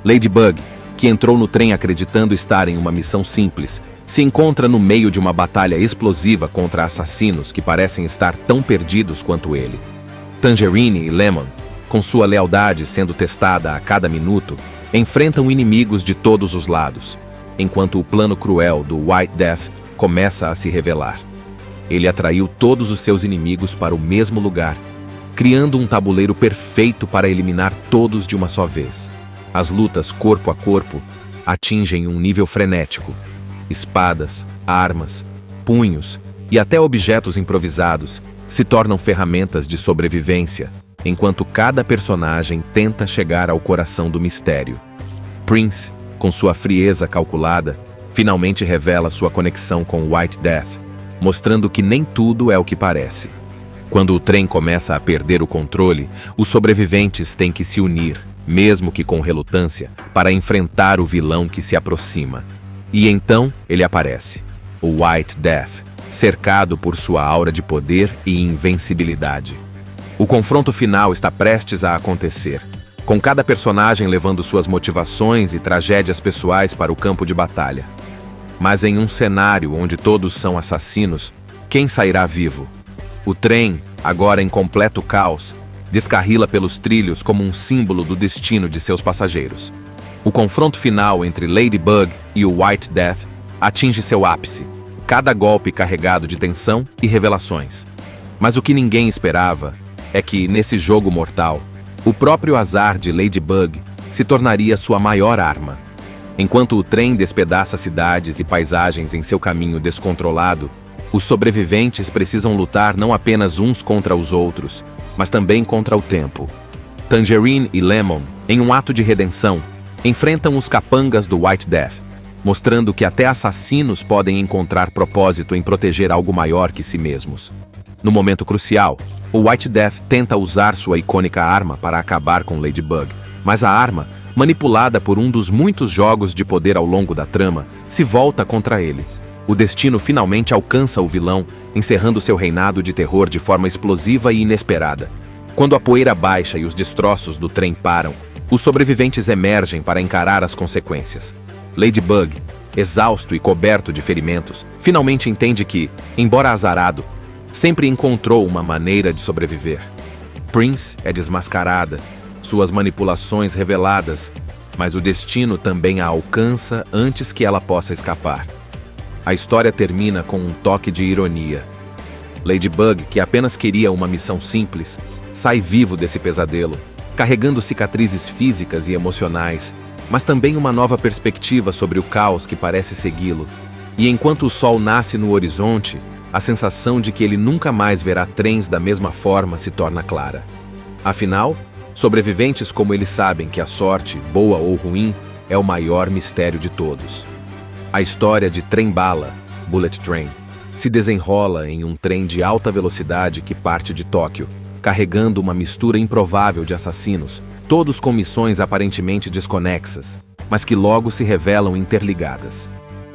Ladybug, que entrou no trem acreditando estar em uma missão simples, se encontra no meio de uma batalha explosiva contra assassinos que parecem estar tão perdidos quanto ele. Tangerine e Lemon, com sua lealdade sendo testada a cada minuto, enfrentam inimigos de todos os lados, enquanto o plano cruel do White Death começa a se revelar. Ele atraiu todos os seus inimigos para o mesmo lugar, criando um tabuleiro perfeito para eliminar todos de uma só vez. As lutas corpo a corpo atingem um nível frenético. Espadas, armas, punhos e até objetos improvisados se tornam ferramentas de sobrevivência, enquanto cada personagem tenta chegar ao coração do mistério. Prince, com sua frieza calculada, finalmente revela sua conexão com White Death, mostrando que nem tudo é o que parece. Quando o trem começa a perder o controle, os sobreviventes têm que se unir, mesmo que com relutância, para enfrentar o vilão que se aproxima. E então ele aparece, o White Death, cercado por sua aura de poder e invencibilidade. O confronto final está prestes a acontecer, com cada personagem levando suas motivações e tragédias pessoais para o campo de batalha. Mas em um cenário onde todos são assassinos, quem sairá vivo? O trem, agora em completo caos, descarrila pelos trilhos como um símbolo do destino de seus passageiros. O confronto final entre Ladybug e o White Death atinge seu ápice, cada golpe carregado de tensão e revelações. Mas o que ninguém esperava é que, nesse jogo mortal, o próprio azar de Ladybug se tornaria sua maior arma. Enquanto o trem despedaça cidades e paisagens em seu caminho descontrolado, os sobreviventes precisam lutar não apenas uns contra os outros, mas também contra o tempo. Tangerine e Lemon, em um ato de redenção, enfrentam os capangas do White Death, mostrando que até assassinos podem encontrar propósito em proteger algo maior que si mesmos. No momento crucial, o White Death tenta usar sua icônica arma para acabar com Ladybug, mas a arma, manipulada por um dos muitos jogos de poder ao longo da trama, se volta contra ele. O destino finalmente alcança o vilão, encerrando seu reinado de terror de forma explosiva e inesperada. Quando a poeira baixa e os destroços do trem param, os sobreviventes emergem para encarar as consequências. Ladybug, exausto e coberto de ferimentos, finalmente entende que, embora azarado, sempre encontrou uma maneira de sobreviver. Prince é desmascarada, suas manipulações reveladas, mas o destino também a alcança antes que ela possa escapar. A história termina com um toque de ironia. Ladybug, que apenas queria uma missão simples, sai vivo desse pesadelo, carregando cicatrizes físicas e emocionais, mas também uma nova perspectiva sobre o caos que parece segui-lo. E enquanto o sol nasce no horizonte, a sensação de que ele nunca mais verá trens da mesma forma se torna clara. Afinal, sobreviventes como ele sabem que a sorte, boa ou ruim, é o maior mistério de todos. A história de Trem-bala, Bullet Train, se desenrola em um trem de alta velocidade que parte de Tóquio, carregando uma mistura improvável de assassinos, todos com missões aparentemente desconexas, mas que logo se revelam interligadas.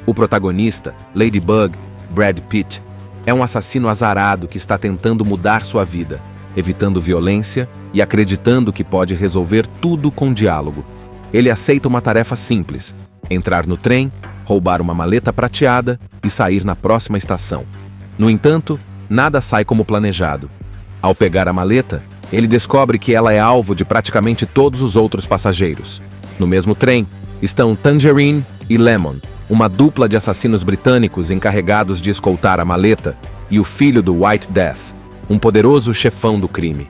O protagonista, Ladybug, Brad Pitt, é um assassino azarado que está tentando mudar sua vida, evitando violência e acreditando que pode resolver tudo com diálogo. Ele aceita uma tarefa simples: entrar no trem, roubar uma maleta prateada e sair na próxima estação. No entanto, nada sai como planejado. Ao pegar a maleta, ele descobre que ela é alvo de praticamente todos os outros passageiros. No mesmo trem estão Tangerine e Lemon, uma dupla de assassinos britânicos encarregados de escoltar a maleta, e o filho do White Death, um poderoso chefão do crime.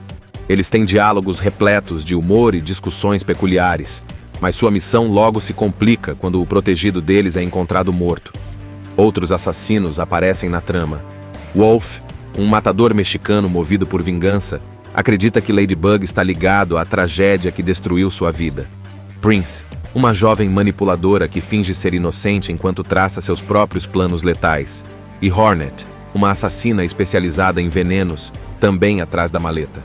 Eles têm diálogos repletos de humor e discussões peculiares, mas sua missão logo se complica quando o protegido deles é encontrado morto. Outros assassinos aparecem na trama. Wolf, um matador mexicano movido por vingança, acredita que Ladybug está ligado à tragédia que destruiu sua vida. Prince, uma jovem manipuladora que finge ser inocente enquanto traça seus próprios planos letais. E Hornet, uma assassina especializada em venenos, também atrás da maleta.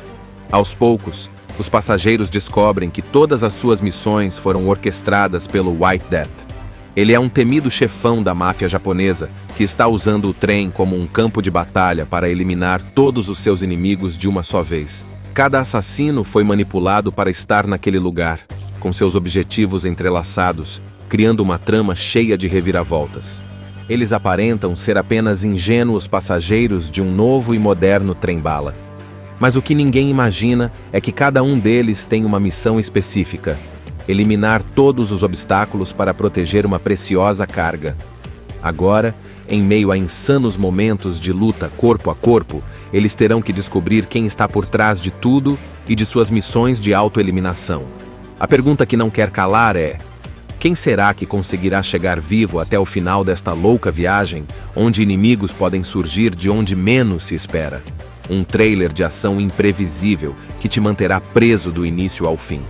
Aos poucos, os passageiros descobrem que todas as suas missões foram orquestradas pelo White Death. Ele é um temido chefão da máfia japonesa que está usando o trem como um campo de batalha para eliminar todos os seus inimigos de uma só vez. Cada assassino foi manipulado para estar naquele lugar, com seus objetivos entrelaçados, criando uma trama cheia de reviravoltas. Eles aparentam ser apenas ingênuos passageiros de um novo e moderno trem-bala. Mas o que ninguém imagina é que cada um deles tem uma missão específica: eliminar todos os obstáculos para proteger uma preciosa carga. Agora, em meio a insanos momentos de luta corpo a corpo, eles terão que descobrir quem está por trás de tudo e de suas missões de autoeliminação. A pergunta que não quer calar é: quem será que conseguirá chegar vivo até o final desta louca viagem, onde inimigos podem surgir de onde menos se espera? Um trailer de ação imprevisível que te manterá preso do início ao fim.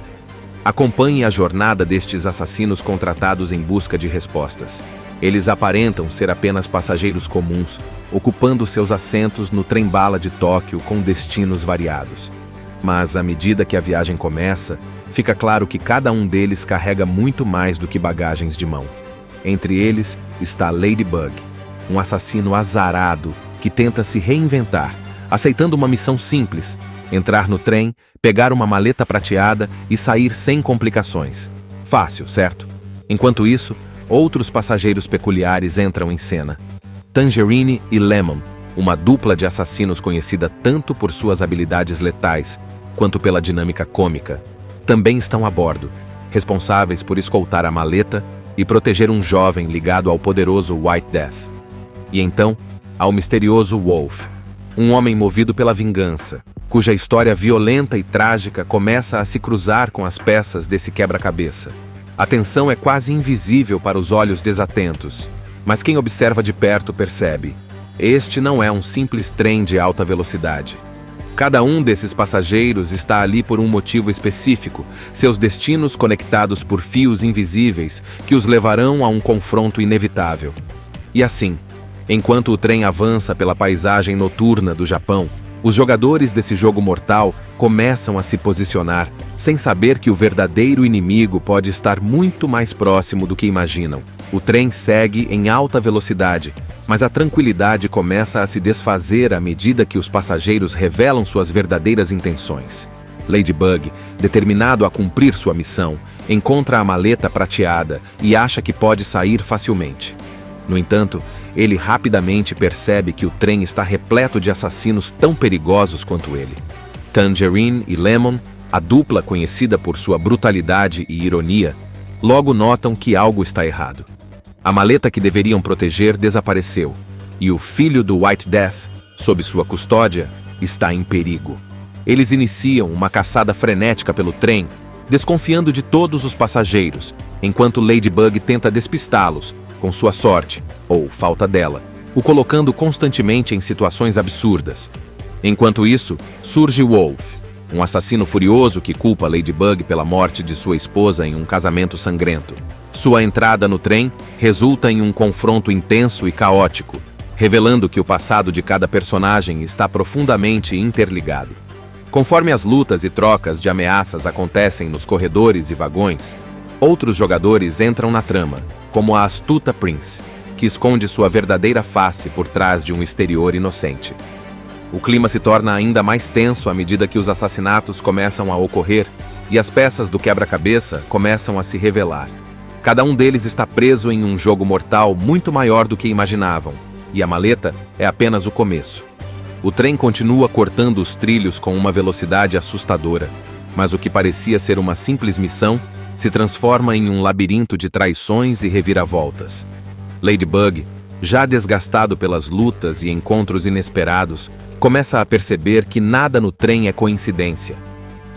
Acompanhe a jornada destes assassinos contratados em busca de respostas. Eles aparentam ser apenas passageiros comuns, ocupando seus assentos no trem-bala de Tóquio com destinos variados. Mas, à medida que a viagem começa, fica claro que cada um deles carrega muito mais do que bagagens de mão. Entre eles está Ladybug, um assassino azarado que tenta se reinventar, aceitando uma missão simples: entrar no trem, pegar uma maleta prateada e sair sem complicações. Fácil, certo? Enquanto isso, outros passageiros peculiares entram em cena. Tangerine e Lemon, uma dupla de assassinos conhecida tanto por suas habilidades letais quanto pela dinâmica cômica, também estão a bordo, responsáveis por escoltar a maleta e proteger um jovem ligado ao poderoso White Death. E então, ao misterioso Wolf, um homem movido pela vingança, cuja história violenta e trágica começa a se cruzar com as peças desse quebra-cabeça. A tensão é quase invisível para os olhos desatentos, mas quem observa de perto percebe: este não é um simples trem de alta velocidade. Cada um desses passageiros está ali por um motivo específico, seus destinos conectados por fios invisíveis que os levarão a um confronto inevitável. E assim, enquanto o trem avança pela paisagem noturna do Japão, os jogadores desse jogo mortal começam a se posicionar, sem saber que o verdadeiro inimigo pode estar muito mais próximo do que imaginam. O trem segue em alta velocidade, mas a tranquilidade começa a se desfazer à medida que os passageiros revelam suas verdadeiras intenções. Ladybug, determinado a cumprir sua missão, encontra a maleta prateada e acha que pode sair facilmente. No entanto, ele rapidamente percebe que o trem está repleto de assassinos tão perigosos quanto ele. Tangerine e Lemon, a dupla conhecida por sua brutalidade e ironia, logo notam que algo está errado. A maleta que deveriam proteger desapareceu, e o filho do White Death, sob sua custódia, está em perigo. Eles iniciam uma caçada frenética pelo trem, desconfiando de todos os passageiros, enquanto Ladybug tenta despistá-los, com sua sorte, ou falta dela, o colocando constantemente em situações absurdas. Enquanto isso, surge Wolf, um assassino furioso que culpa Ladybug pela morte de sua esposa em um casamento sangrento. Sua entrada no trem resulta em um confronto intenso e caótico, revelando que o passado de cada personagem está profundamente interligado. Conforme as lutas e trocas de ameaças acontecem nos corredores e vagões, outros jogadores entram na trama, como a astuta Prince, que esconde sua verdadeira face por trás de um exterior inocente. O clima se torna ainda mais tenso à medida que os assassinatos começam a ocorrer e as peças do quebra-cabeça começam a se revelar. Cada um deles está preso em um jogo mortal muito maior do que imaginavam, e a maleta é apenas o começo. O trem continua cortando os trilhos com uma velocidade assustadora, mas o que parecia ser uma simples missão se transforma em um labirinto de traições e reviravoltas. Ladybug, já desgastado pelas lutas e encontros inesperados, começa a perceber que nada no trem é coincidência.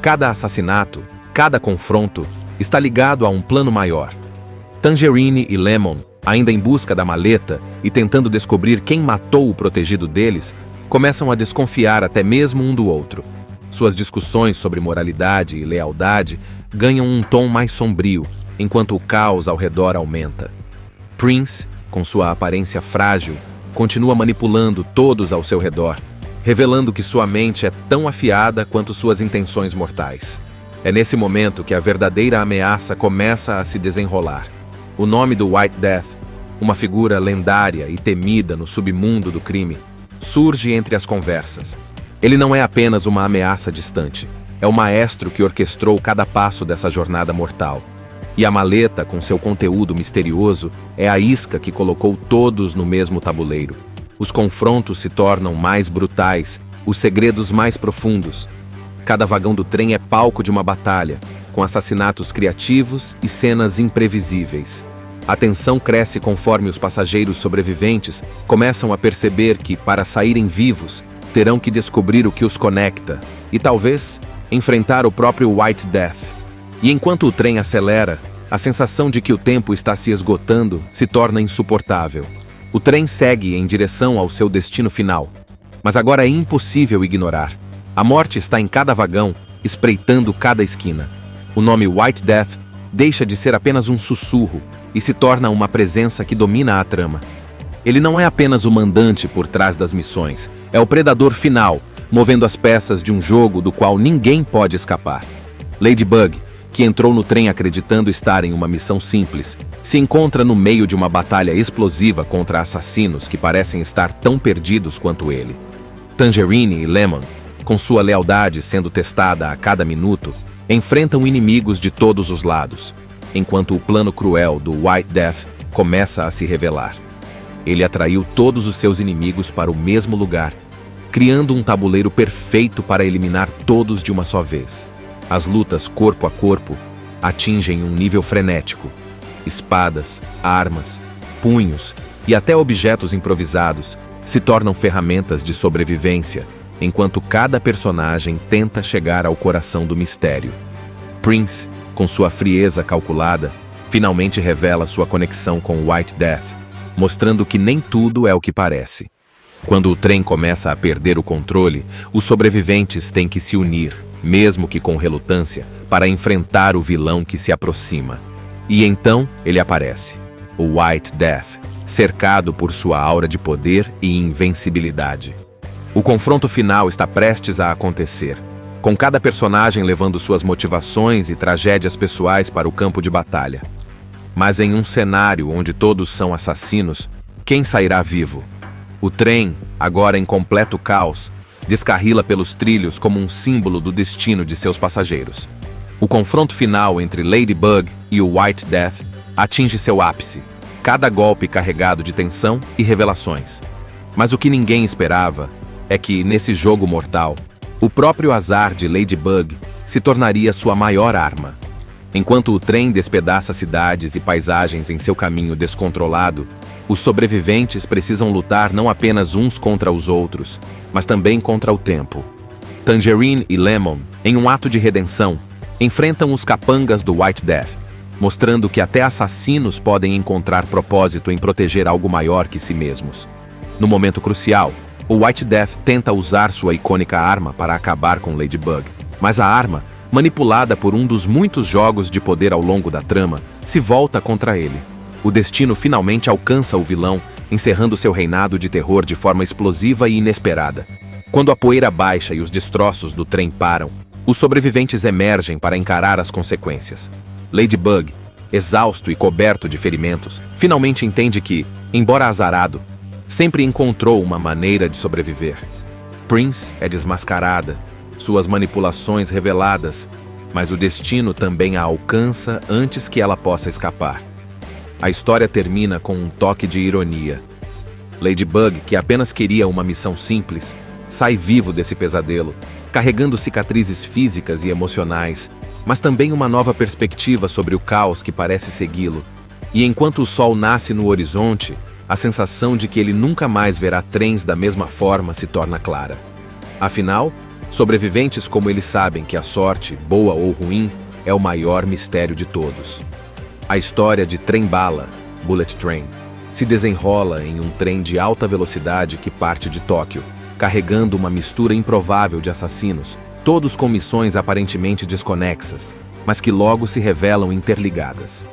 Cada assassinato, cada confronto, está ligado a um plano maior. Tangerine e Lemon, ainda em busca da maleta e tentando descobrir quem matou o protegido deles, começam a desconfiar até mesmo um do outro. Suas discussões sobre moralidade e lealdade ganham um tom mais sombrio, enquanto o caos ao redor aumenta. Prince, com sua aparência frágil, continua manipulando todos ao seu redor, revelando que sua mente é tão afiada quanto suas intenções mortais. É nesse momento que a verdadeira ameaça começa a se desenrolar. O nome do White Death, uma figura lendária e temida no submundo do crime, surge entre as conversas. Ele não é apenas uma ameaça distante, é o maestro que orquestrou cada passo dessa jornada mortal. E a maleta, com seu conteúdo misterioso, é a isca que colocou todos no mesmo tabuleiro. Os confrontos se tornam mais brutais, os segredos mais profundos. Cada vagão do trem é palco de uma batalha, com assassinatos criativos e cenas imprevisíveis. A tensão cresce conforme os passageiros sobreviventes começam a perceber que, para saírem vivos, terão que descobrir o que os conecta e, talvez, enfrentar o próprio White Death. E enquanto o trem acelera, a sensação de que o tempo está se esgotando se torna insuportável. O trem segue em direção ao seu destino final, mas agora é impossível ignorar. A morte está em cada vagão, espreitando cada esquina. O nome White Death deixa de ser apenas um sussurro e se torna uma presença que domina a trama. Ele não é apenas o mandante por trás das missões, é o predador final, movendo as peças de um jogo do qual ninguém pode escapar. Ladybug, que entrou no trem acreditando estar em uma missão simples, se encontra no meio de uma batalha explosiva contra assassinos que parecem estar tão perdidos quanto ele. Tangerine e Lemon, com sua lealdade sendo testada a cada minuto, enfrentam inimigos de todos os lados, enquanto o plano cruel do White Death começa a se revelar. Ele atraiu todos os seus inimigos para o mesmo lugar, criando um tabuleiro perfeito para eliminar todos de uma só vez. As lutas corpo a corpo atingem um nível frenético. Espadas, armas, punhos e até objetos improvisados se tornam ferramentas de sobrevivência, enquanto cada personagem tenta chegar ao coração do mistério. Prince, com sua frieza calculada, finalmente revela sua conexão com White Death, mostrando que nem tudo é o que parece. Quando o trem começa a perder o controle, os sobreviventes têm que se unir, mesmo que com relutância, para enfrentar o vilão que se aproxima. E então ele aparece, o White Death, cercado por sua aura de poder e invencibilidade. O confronto final está prestes a acontecer, com cada personagem levando suas motivações e tragédias pessoais para o campo de batalha. Mas em um cenário onde todos são assassinos, quem sairá vivo? O trem, agora em completo caos, descarrila pelos trilhos como um símbolo do destino de seus passageiros. O confronto final entre Ladybug e o White Death atinge seu ápice, cada golpe carregado de tensão e revelações. Mas o que ninguém esperava é que, nesse jogo mortal, o próprio azar de Ladybug se tornaria sua maior arma. Enquanto o trem despedaça cidades e paisagens em seu caminho descontrolado, os sobreviventes precisam lutar não apenas uns contra os outros, mas também contra o tempo. Tangerine e Lemon, em um ato de redenção, enfrentam os capangas do White Death, mostrando que até assassinos podem encontrar propósito em proteger algo maior que si mesmos. No momento crucial, o White Death tenta usar sua icônica arma para acabar com Ladybug, mas a arma, manipulada por um dos muitos jogos de poder ao longo da trama, se volta contra ele. O destino finalmente alcança o vilão, encerrando seu reinado de terror de forma explosiva e inesperada. Quando a poeira baixa e os destroços do trem param, os sobreviventes emergem para encarar as consequências. Ladybug, exausto e coberto de ferimentos, finalmente entende que, embora azarado, sempre encontrou uma maneira de sobreviver. Prince é desmascarada, suas manipulações reveladas, mas o destino também a alcança antes que ela possa escapar. A história termina com um toque de ironia. Ladybug, que apenas queria uma missão simples, sai vivo desse pesadelo, carregando cicatrizes físicas e emocionais, mas também uma nova perspectiva sobre o caos que parece segui-lo. E enquanto o sol nasce no horizonte, a sensação de que ele nunca mais verá trens da mesma forma se torna clara. Afinal, sobreviventes como ele sabem que a sorte, boa ou ruim, é o maior mistério de todos. A história de Trem-bala, Bullet Train, se desenrola em um trem de alta velocidade que parte de Tóquio, carregando uma mistura improvável de assassinos, todos com missões aparentemente desconexas, mas que logo se revelam interligadas.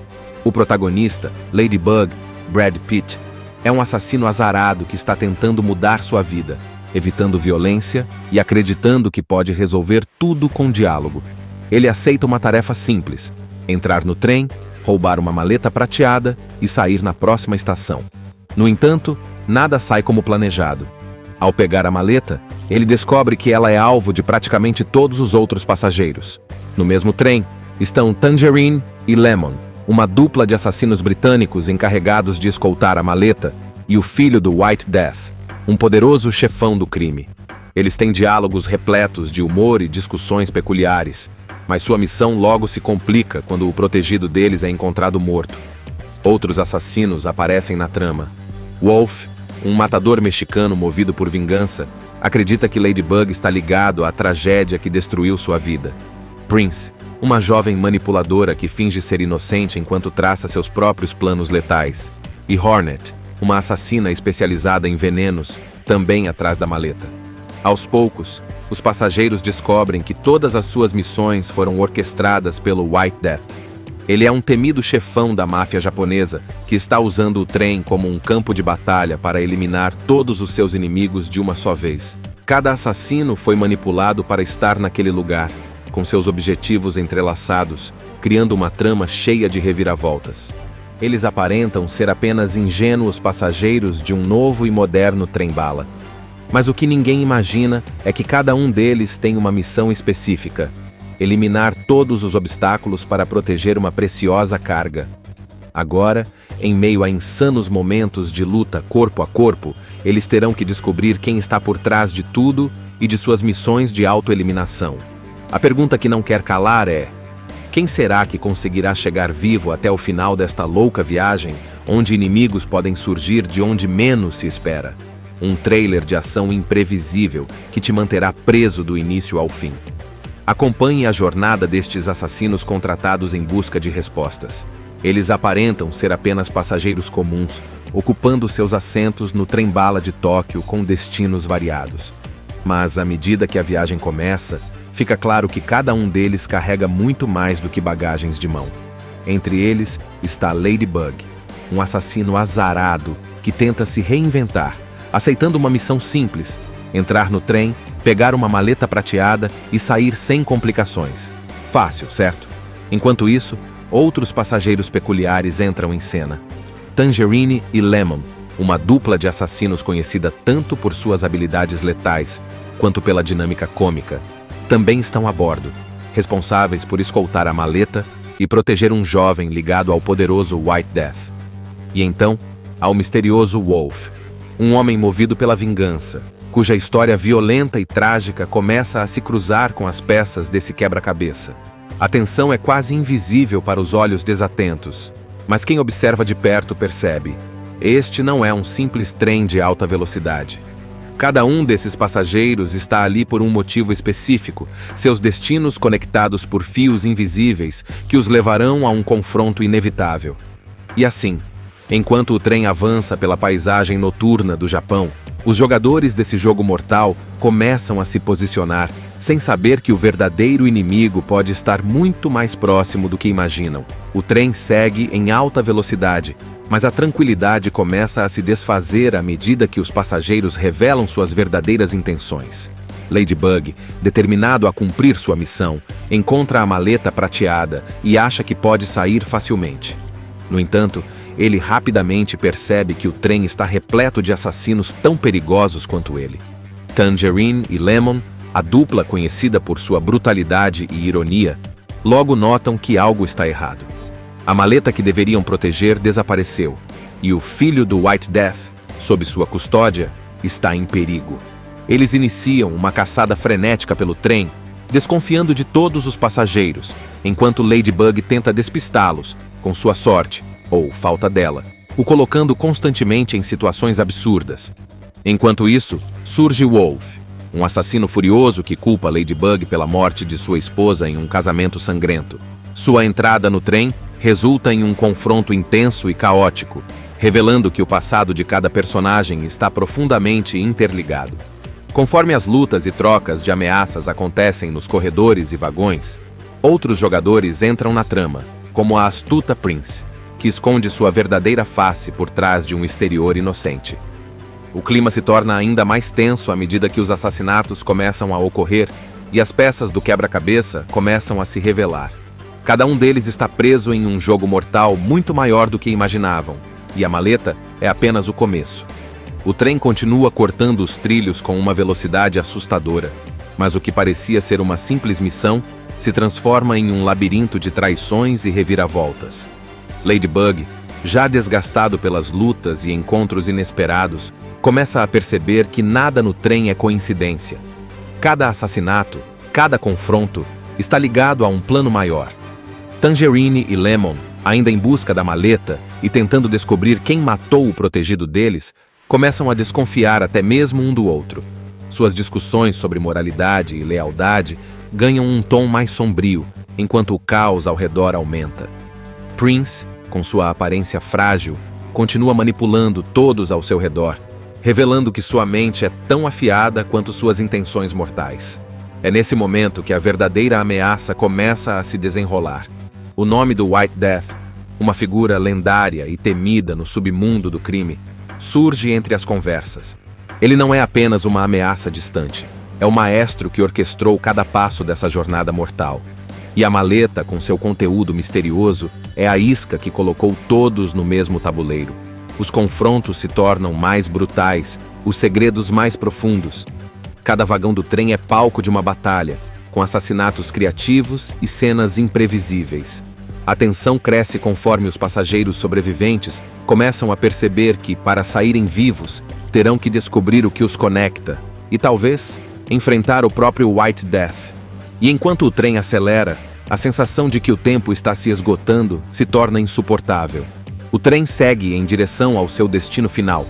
O protagonista, Ladybug, Brad Pitt, é um assassino azarado que está tentando mudar sua vida, evitando violência e acreditando que pode resolver tudo com diálogo. Ele aceita uma tarefa simples: entrar no trem, roubar uma maleta prateada e sair na próxima estação. No entanto, nada sai como planejado. Ao pegar a maleta, ele descobre que ela é alvo de praticamente todos os outros passageiros. No mesmo trem estão Tangerine e Lemon, uma dupla de assassinos britânicos encarregados de escoltar a maleta, e o filho do White Death, um poderoso chefão do crime. Eles têm diálogos repletos de humor e discussões peculiares, mas sua missão logo se complica quando o protegido deles é encontrado morto. Outros assassinos aparecem na trama. Wolf, um matador mexicano movido por vingança, acredita que Ladybug está ligado à tragédia que destruiu sua vida. Prince, uma jovem manipuladora que finge ser inocente enquanto traça seus próprios planos letais. E Hornet, uma assassina especializada em venenos, também atrás da maleta. Aos poucos, os passageiros descobrem que todas as suas missões foram orquestradas pelo White Death. Ele é um temido chefão da máfia japonesa que está usando o trem como um campo de batalha para eliminar todos os seus inimigos de uma só vez. Cada assassino foi manipulado para estar naquele lugar, com seus objetivos entrelaçados, criando uma trama cheia de reviravoltas. Eles aparentam ser apenas ingênuos passageiros de um novo e moderno trem-bala. Mas o que ninguém imagina é que cada um deles tem uma missão específica: eliminar todos os obstáculos para proteger uma preciosa carga. Agora, em meio a insanos momentos de luta corpo a corpo, eles terão que descobrir quem está por trás de tudo e de suas missões de autoeliminação. A pergunta que não quer calar é: quem será que conseguirá chegar vivo até o final desta louca viagem, onde inimigos podem surgir de onde menos se espera? Um trailer de ação imprevisível que te manterá preso do início ao fim. Acompanhe a jornada destes assassinos contratados em busca de respostas. Eles aparentam ser apenas passageiros comuns, ocupando seus assentos no trem-bala de Tóquio com destinos variados. Mas, à medida que a viagem começa, fica claro que cada um deles carrega muito mais do que bagagens de mão. Entre eles está Ladybug, um assassino azarado que tenta se reinventar, aceitando uma missão simples: entrar no trem, pegar uma maleta prateada e sair sem complicações. Fácil, certo? Enquanto isso, outros passageiros peculiares entram em cena. Tangerine e Lemon, uma dupla de assassinos conhecida tanto por suas habilidades letais quanto pela dinâmica cômica, também estão a bordo, responsáveis por escoltar a maleta e proteger um jovem ligado ao poderoso White Death. E então, ao misterioso Wolf, um homem movido pela vingança, cuja história violenta e trágica começa a se cruzar com as peças desse quebra-cabeça. A tensão é quase invisível para os olhos desatentos, mas quem observa de perto percebe: este não é um simples trem de alta velocidade. Cada um desses passageiros está ali por um motivo específico, seus destinos conectados por fios invisíveis que os levarão a um confronto inevitável. E assim, enquanto o trem avança pela paisagem noturna do Japão, os jogadores desse jogo mortal começam a se posicionar, sem saber que o verdadeiro inimigo pode estar muito mais próximo do que imaginam. O trem segue em alta velocidade, mas a tranquilidade começa a se desfazer à medida que os passageiros revelam suas verdadeiras intenções. Ladybug, determinado a cumprir sua missão, encontra a maleta prateada e acha que pode sair facilmente. No entanto, ele rapidamente percebe que o trem está repleto de assassinos tão perigosos quanto ele. Tangerine e Lemon, a dupla conhecida por sua brutalidade e ironia, logo notam que algo está errado. A maleta que deveriam proteger desapareceu, e o filho do White Death, sob sua custódia, está em perigo. Eles iniciam uma caçada frenética pelo trem, desconfiando de todos os passageiros, enquanto Ladybug tenta despistá-los, com sua sorte, ou falta dela, o colocando constantemente em situações absurdas. Enquanto isso, surge Wolf, um assassino furioso que culpa Ladybug pela morte de sua esposa em um casamento sangrento. Sua entrada no trem resulta em um confronto intenso e caótico, revelando que o passado de cada personagem está profundamente interligado. Conforme as lutas e trocas de ameaças acontecem nos corredores e vagões, outros jogadores entram na trama, como a astuta Prince, que esconde sua verdadeira face por trás de um exterior inocente. O clima se torna ainda mais tenso à medida que os assassinatos começam a ocorrer e as peças do quebra-cabeça começam a se revelar. Cada um deles está preso em um jogo mortal muito maior do que imaginavam, e a maleta é apenas o começo. O trem continua cortando os trilhos com uma velocidade assustadora, mas o que parecia ser uma simples missão se transforma em um labirinto de traições e reviravoltas. Ladybug, já desgastado pelas lutas e encontros inesperados, começa a perceber que nada no trem é coincidência. Cada assassinato, cada confronto, está ligado a um plano maior. Tangerine e Lemon, ainda em busca da maleta e tentando descobrir quem matou o protegido deles, começam a desconfiar até mesmo um do outro. Suas discussões sobre moralidade e lealdade ganham um tom mais sombrio, enquanto o caos ao redor aumenta. Prince, com sua aparência frágil, continua manipulando todos ao seu redor, revelando que sua mente é tão afiada quanto suas intenções mortais. É nesse momento que a verdadeira ameaça começa a se desenrolar. O nome do White Death, uma figura lendária e temida no submundo do crime, surge entre as conversas. Ele não é apenas uma ameaça distante, é o maestro que orquestrou cada passo dessa jornada mortal. E a maleta, com seu conteúdo misterioso, é a isca que colocou todos no mesmo tabuleiro. Os confrontos se tornam mais brutais, os segredos mais profundos. Cada vagão do trem é palco de uma batalha, com assassinatos criativos e cenas imprevisíveis. A tensão cresce conforme os passageiros sobreviventes começam a perceber que, para saírem vivos, terão que descobrir o que os conecta e, talvez, enfrentar o próprio White Death. E enquanto o trem acelera, a sensação de que o tempo está se esgotando se torna insuportável. O trem segue em direção ao seu destino final,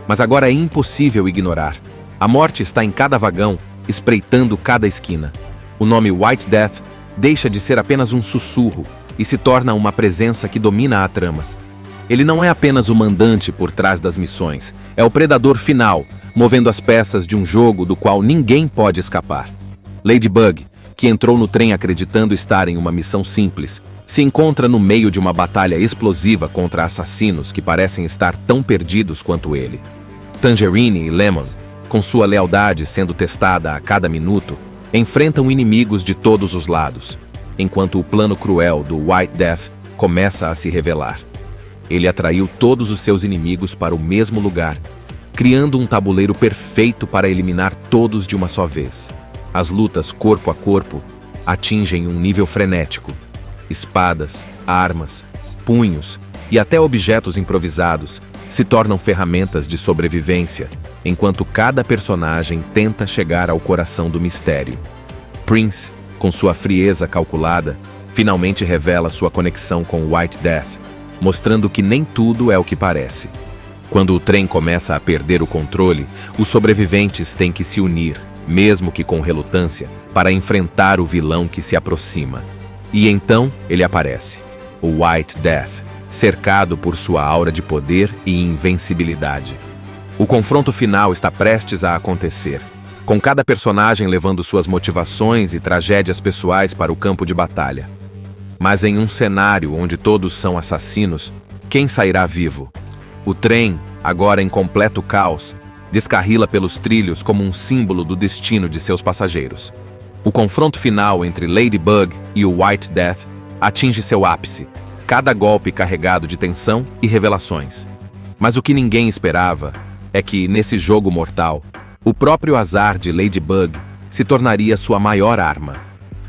mas agora é impossível ignorar. A morte está em cada vagão, espreitando cada esquina. O nome White Death deixa de ser apenas um sussurro e se torna uma presença que domina a trama. Ele não é apenas o mandante por trás das missões, é o predador final, movendo as peças de um jogo do qual ninguém pode escapar. Ladybug, que entrou no trem acreditando estar em uma missão simples, se encontra no meio de uma batalha explosiva contra assassinos que parecem estar tão perdidos quanto ele. Tangerine e Lemon, com sua lealdade sendo testada a cada minuto, enfrentam inimigos de todos os lados, enquanto o plano cruel do White Death começa a se revelar. Ele atraiu todos os seus inimigos para o mesmo lugar, criando um tabuleiro perfeito para eliminar todos de uma só vez. As lutas corpo a corpo atingem um nível frenético. Espadas, armas, punhos e até objetos improvisados se tornam ferramentas de sobrevivência, enquanto cada personagem tenta chegar ao coração do mistério. Prince, com sua frieza calculada, finalmente revela sua conexão com White Death, mostrando que nem tudo é o que parece. Quando o trem começa a perder o controle, os sobreviventes têm que se unir, mesmo que com relutância, para enfrentar o vilão que se aproxima. E então ele aparece, o White Death, cercado por sua aura de poder e invencibilidade. O confronto final está prestes a acontecer, com cada personagem levando suas motivações e tragédias pessoais para o campo de batalha. Mas em um cenário onde todos são assassinos, quem sairá vivo? O trem, agora em completo caos, descarrila pelos trilhos como um símbolo do destino de seus passageiros. O confronto final entre Ladybug e o White Death atinge seu ápice, cada golpe carregado de tensão e revelações. Mas o que ninguém esperava é que, nesse jogo mortal, o próprio azar de Ladybug se tornaria sua maior arma.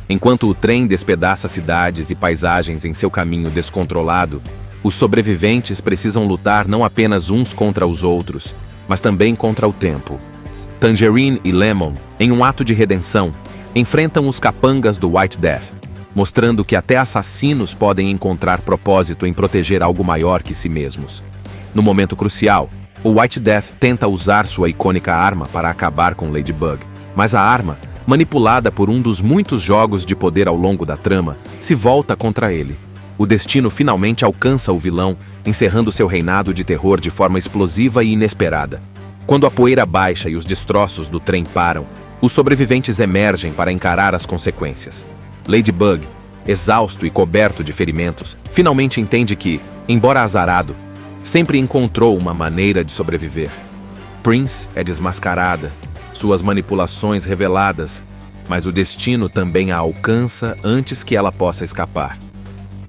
Enquanto o trem despedaça cidades e paisagens em seu caminho descontrolado, os sobreviventes precisam lutar não apenas uns contra os outros, mas também contra o tempo. Tangerine e Lemon, em um ato de redenção, enfrentam os capangas do White Death, mostrando que até assassinos podem encontrar propósito em proteger algo maior que si mesmos. No momento crucial, o White Death tenta usar sua icônica arma para acabar com Ladybug, mas a arma, manipulada por um dos muitos jogos de poder ao longo da trama, se volta contra ele. O destino finalmente alcança o vilão, encerrando seu reinado de terror de forma explosiva e inesperada. Quando a poeira baixa e os destroços do trem param, os sobreviventes emergem para encarar as consequências. Ladybug, exausto e coberto de ferimentos, finalmente entende que, embora azarado, sempre encontrou uma maneira de sobreviver. Prince é desmascarada, suas manipulações reveladas, mas o destino também a alcança antes que ela possa escapar.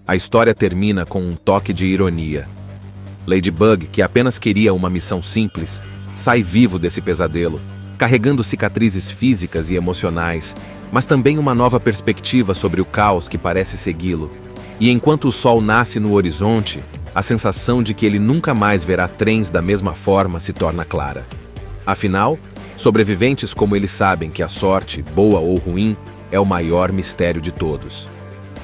A história termina com um toque de ironia. Ladybug, que apenas queria uma missão simples, sai vivo desse pesadelo, carregando cicatrizes físicas e emocionais, mas também uma nova perspectiva sobre o caos que parece segui-lo. E enquanto o sol nasce no horizonte, a sensação de que ele nunca mais verá trens da mesma forma se torna clara. Afinal, sobreviventes como ele sabem que a sorte, boa ou ruim, é o maior mistério de todos.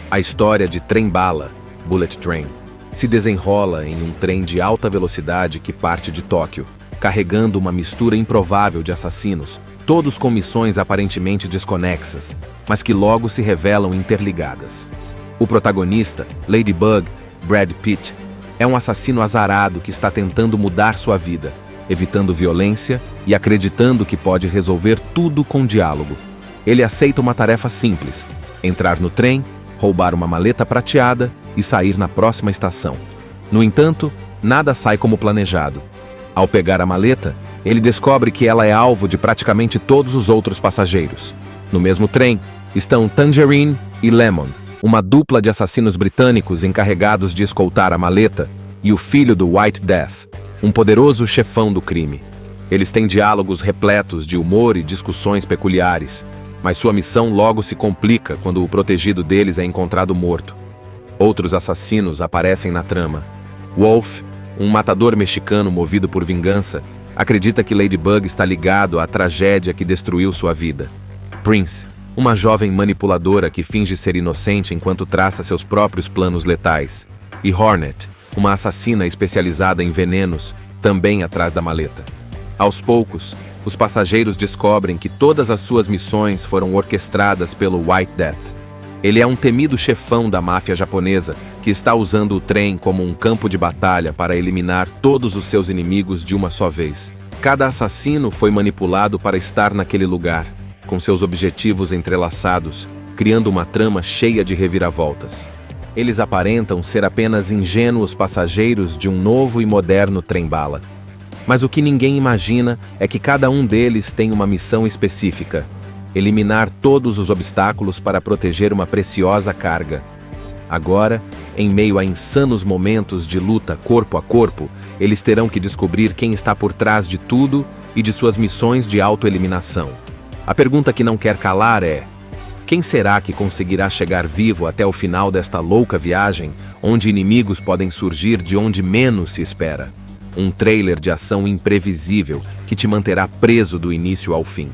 A história de Trem-bala, Bullet Train, se desenrola em um trem de alta velocidade que parte de Tóquio, carregando uma mistura improvável de assassinos, todos com missões aparentemente desconexas, mas que logo se revelam interligadas. O protagonista, Ladybug, Brad Pitt, é um assassino azarado que está tentando mudar sua vida, evitando violência e acreditando que pode resolver tudo com diálogo. Ele aceita uma tarefa simples: entrar no trem, roubar uma maleta prateada e sair na próxima estação. No entanto, nada sai como planejado. Ao pegar a maleta, ele descobre que ela é alvo de praticamente todos os outros passageiros. No mesmo trem estão Tangerine e Lemon, uma dupla de assassinos britânicos encarregados de escoltar a maleta, e o filho do White Death, um poderoso chefão do crime. Eles têm diálogos repletos de humor e discussões peculiares, mas sua missão logo se complica quando o protegido deles é encontrado morto. Outros assassinos aparecem na trama. Wolf, um matador mexicano movido por vingança, acredita que Ladybug está ligado à tragédia que destruiu sua vida. Prince, uma jovem manipuladora que finge ser inocente enquanto traça seus próprios planos letais. E Hornet, uma assassina especializada em venenos, também atrás da maleta. Aos poucos, os passageiros descobrem que todas as suas missões foram orquestradas pelo White Death. Ele é um temido chefão da máfia japonesa que está usando o trem como um campo de batalha para eliminar todos os seus inimigos de uma só vez. Cada assassino foi manipulado para estar naquele lugar, com seus objetivos entrelaçados, criando uma trama cheia de reviravoltas. Eles aparentam ser apenas ingênuos passageiros de um novo e moderno trem-bala. Mas o que ninguém imagina é que cada um deles tem uma missão específica: eliminar todos os obstáculos para proteger uma preciosa carga. Agora, em meio a insanos momentos de luta corpo a corpo, eles terão que descobrir quem está por trás de tudo e de suas missões de autoeliminação. A pergunta que não quer calar é: quem será que conseguirá chegar vivo até o final desta louca viagem, onde inimigos podem surgir de onde menos se espera? Um trailer de ação imprevisível que te manterá preso do início ao fim.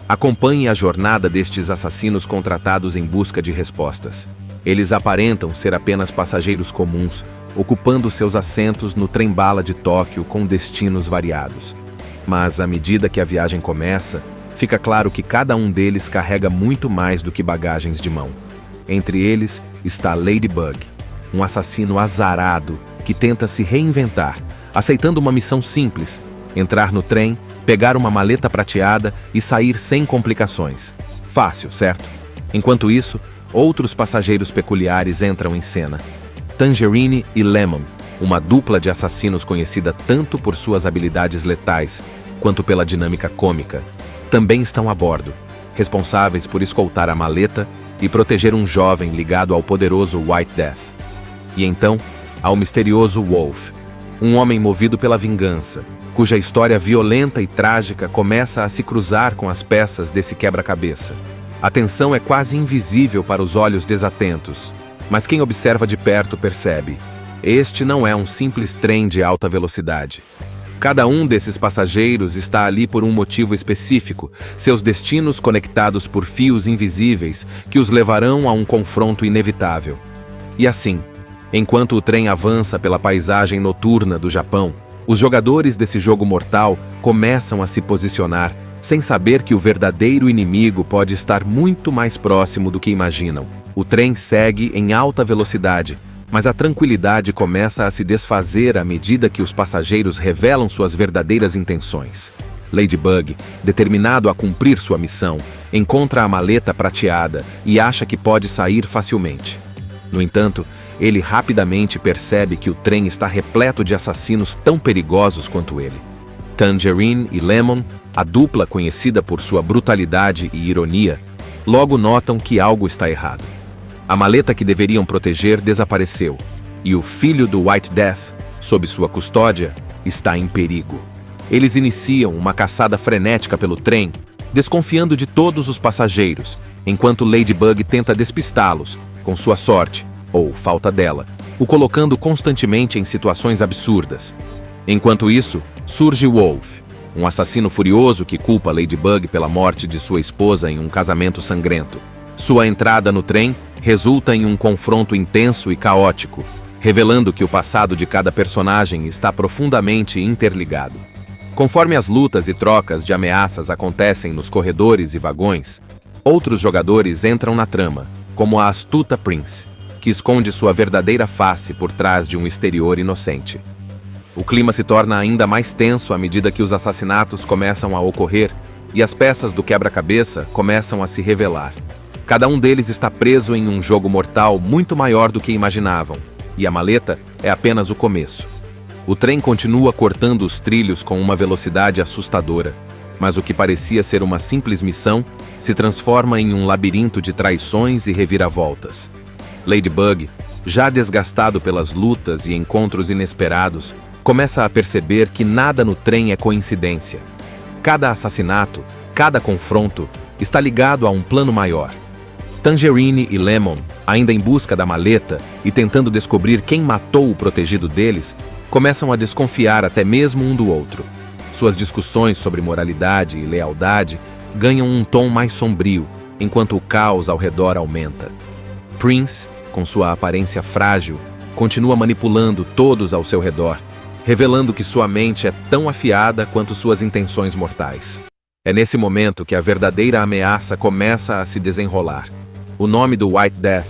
Acompanhe a jornada destes assassinos contratados em busca de respostas. Eles aparentam ser apenas passageiros comuns, ocupando seus assentos no trem-bala de Tóquio com destinos variados. Mas, à medida que a viagem começa, fica claro que cada um deles carrega muito mais do que bagagens de mão. Entre eles está Ladybug, um assassino azarado que tenta se reinventar, aceitando uma missão simples: entrar no trem, pegar uma maleta prateada e sair sem complicações. Fácil, certo? Enquanto isso, outros passageiros peculiares entram em cena. Tangerine e Lemon, uma dupla de assassinos conhecida tanto por suas habilidades letais quanto pela dinâmica cômica, também estão a bordo, responsáveis por escoltar a maleta e proteger um jovem ligado ao poderoso White Death. E então, ao misterioso Wolf, um homem movido pela vingança, cuja história violenta e trágica começa a se cruzar com as peças desse quebra-cabeça. A tensão é quase invisível para os olhos desatentos, mas quem observa de perto percebe: este não é um simples trem de alta velocidade. Cada um desses passageiros está ali por um motivo específico, seus destinos conectados por fios invisíveis que os levarão a um confronto inevitável. E assim, enquanto o trem avança pela paisagem noturna do Japão, os jogadores desse jogo mortal começam a se posicionar, sem saber que o verdadeiro inimigo pode estar muito mais próximo do que imaginam. O trem segue em alta velocidade, mas a tranquilidade começa a se desfazer à medida que os passageiros revelam suas verdadeiras intenções. Ladybug, determinado a cumprir sua missão, encontra a maleta prateada e acha que pode sair facilmente. No entanto, ele rapidamente percebe que o trem está repleto de assassinos tão perigosos quanto ele. Tangerine e Lemon, a dupla conhecida por sua brutalidade e ironia, logo notam que algo está errado. A maleta que deveriam proteger desapareceu, e o filho do White Death, sob sua custódia, está em perigo. Eles iniciam uma caçada frenética pelo trem, desconfiando de todos os passageiros, enquanto Ladybug tenta despistá-los, com sua sorte, ou falta dela, o colocando constantemente em situações absurdas. Enquanto isso, surge Wolf, um assassino furioso que culpa Ladybug pela morte de sua esposa em um casamento sangrento. Sua entrada no trem resulta em um confronto intenso e caótico, revelando que o passado de cada personagem está profundamente interligado. Conforme as lutas e trocas de ameaças acontecem nos corredores e vagões, outros jogadores entram na trama, como a astuta Prince, que esconde sua verdadeira face por trás de um exterior inocente. O clima se torna ainda mais tenso à medida que os assassinatos começam a ocorrer e as peças do quebra-cabeça começam a se revelar. Cada um deles está preso em um jogo mortal muito maior do que imaginavam, e a maleta é apenas o começo. O trem continua cortando os trilhos com uma velocidade assustadora, mas o que parecia ser uma simples missão se transforma em um labirinto de traições e reviravoltas. Ladybug, já desgastado pelas lutas e encontros inesperados, começa a perceber que nada no trem é coincidência. Cada assassinato, cada confronto, está ligado a um plano maior. Tangerine e Lemon, ainda em busca da maleta e tentando descobrir quem matou o protegido deles, começam a desconfiar até mesmo um do outro. Suas discussões sobre moralidade e lealdade ganham um tom mais sombrio, enquanto o caos ao redor aumenta. Prince, com sua aparência frágil, continua manipulando todos ao seu redor, revelando que sua mente é tão afiada quanto suas intenções mortais. É nesse momento que a verdadeira ameaça começa a se desenrolar. O nome do White Death,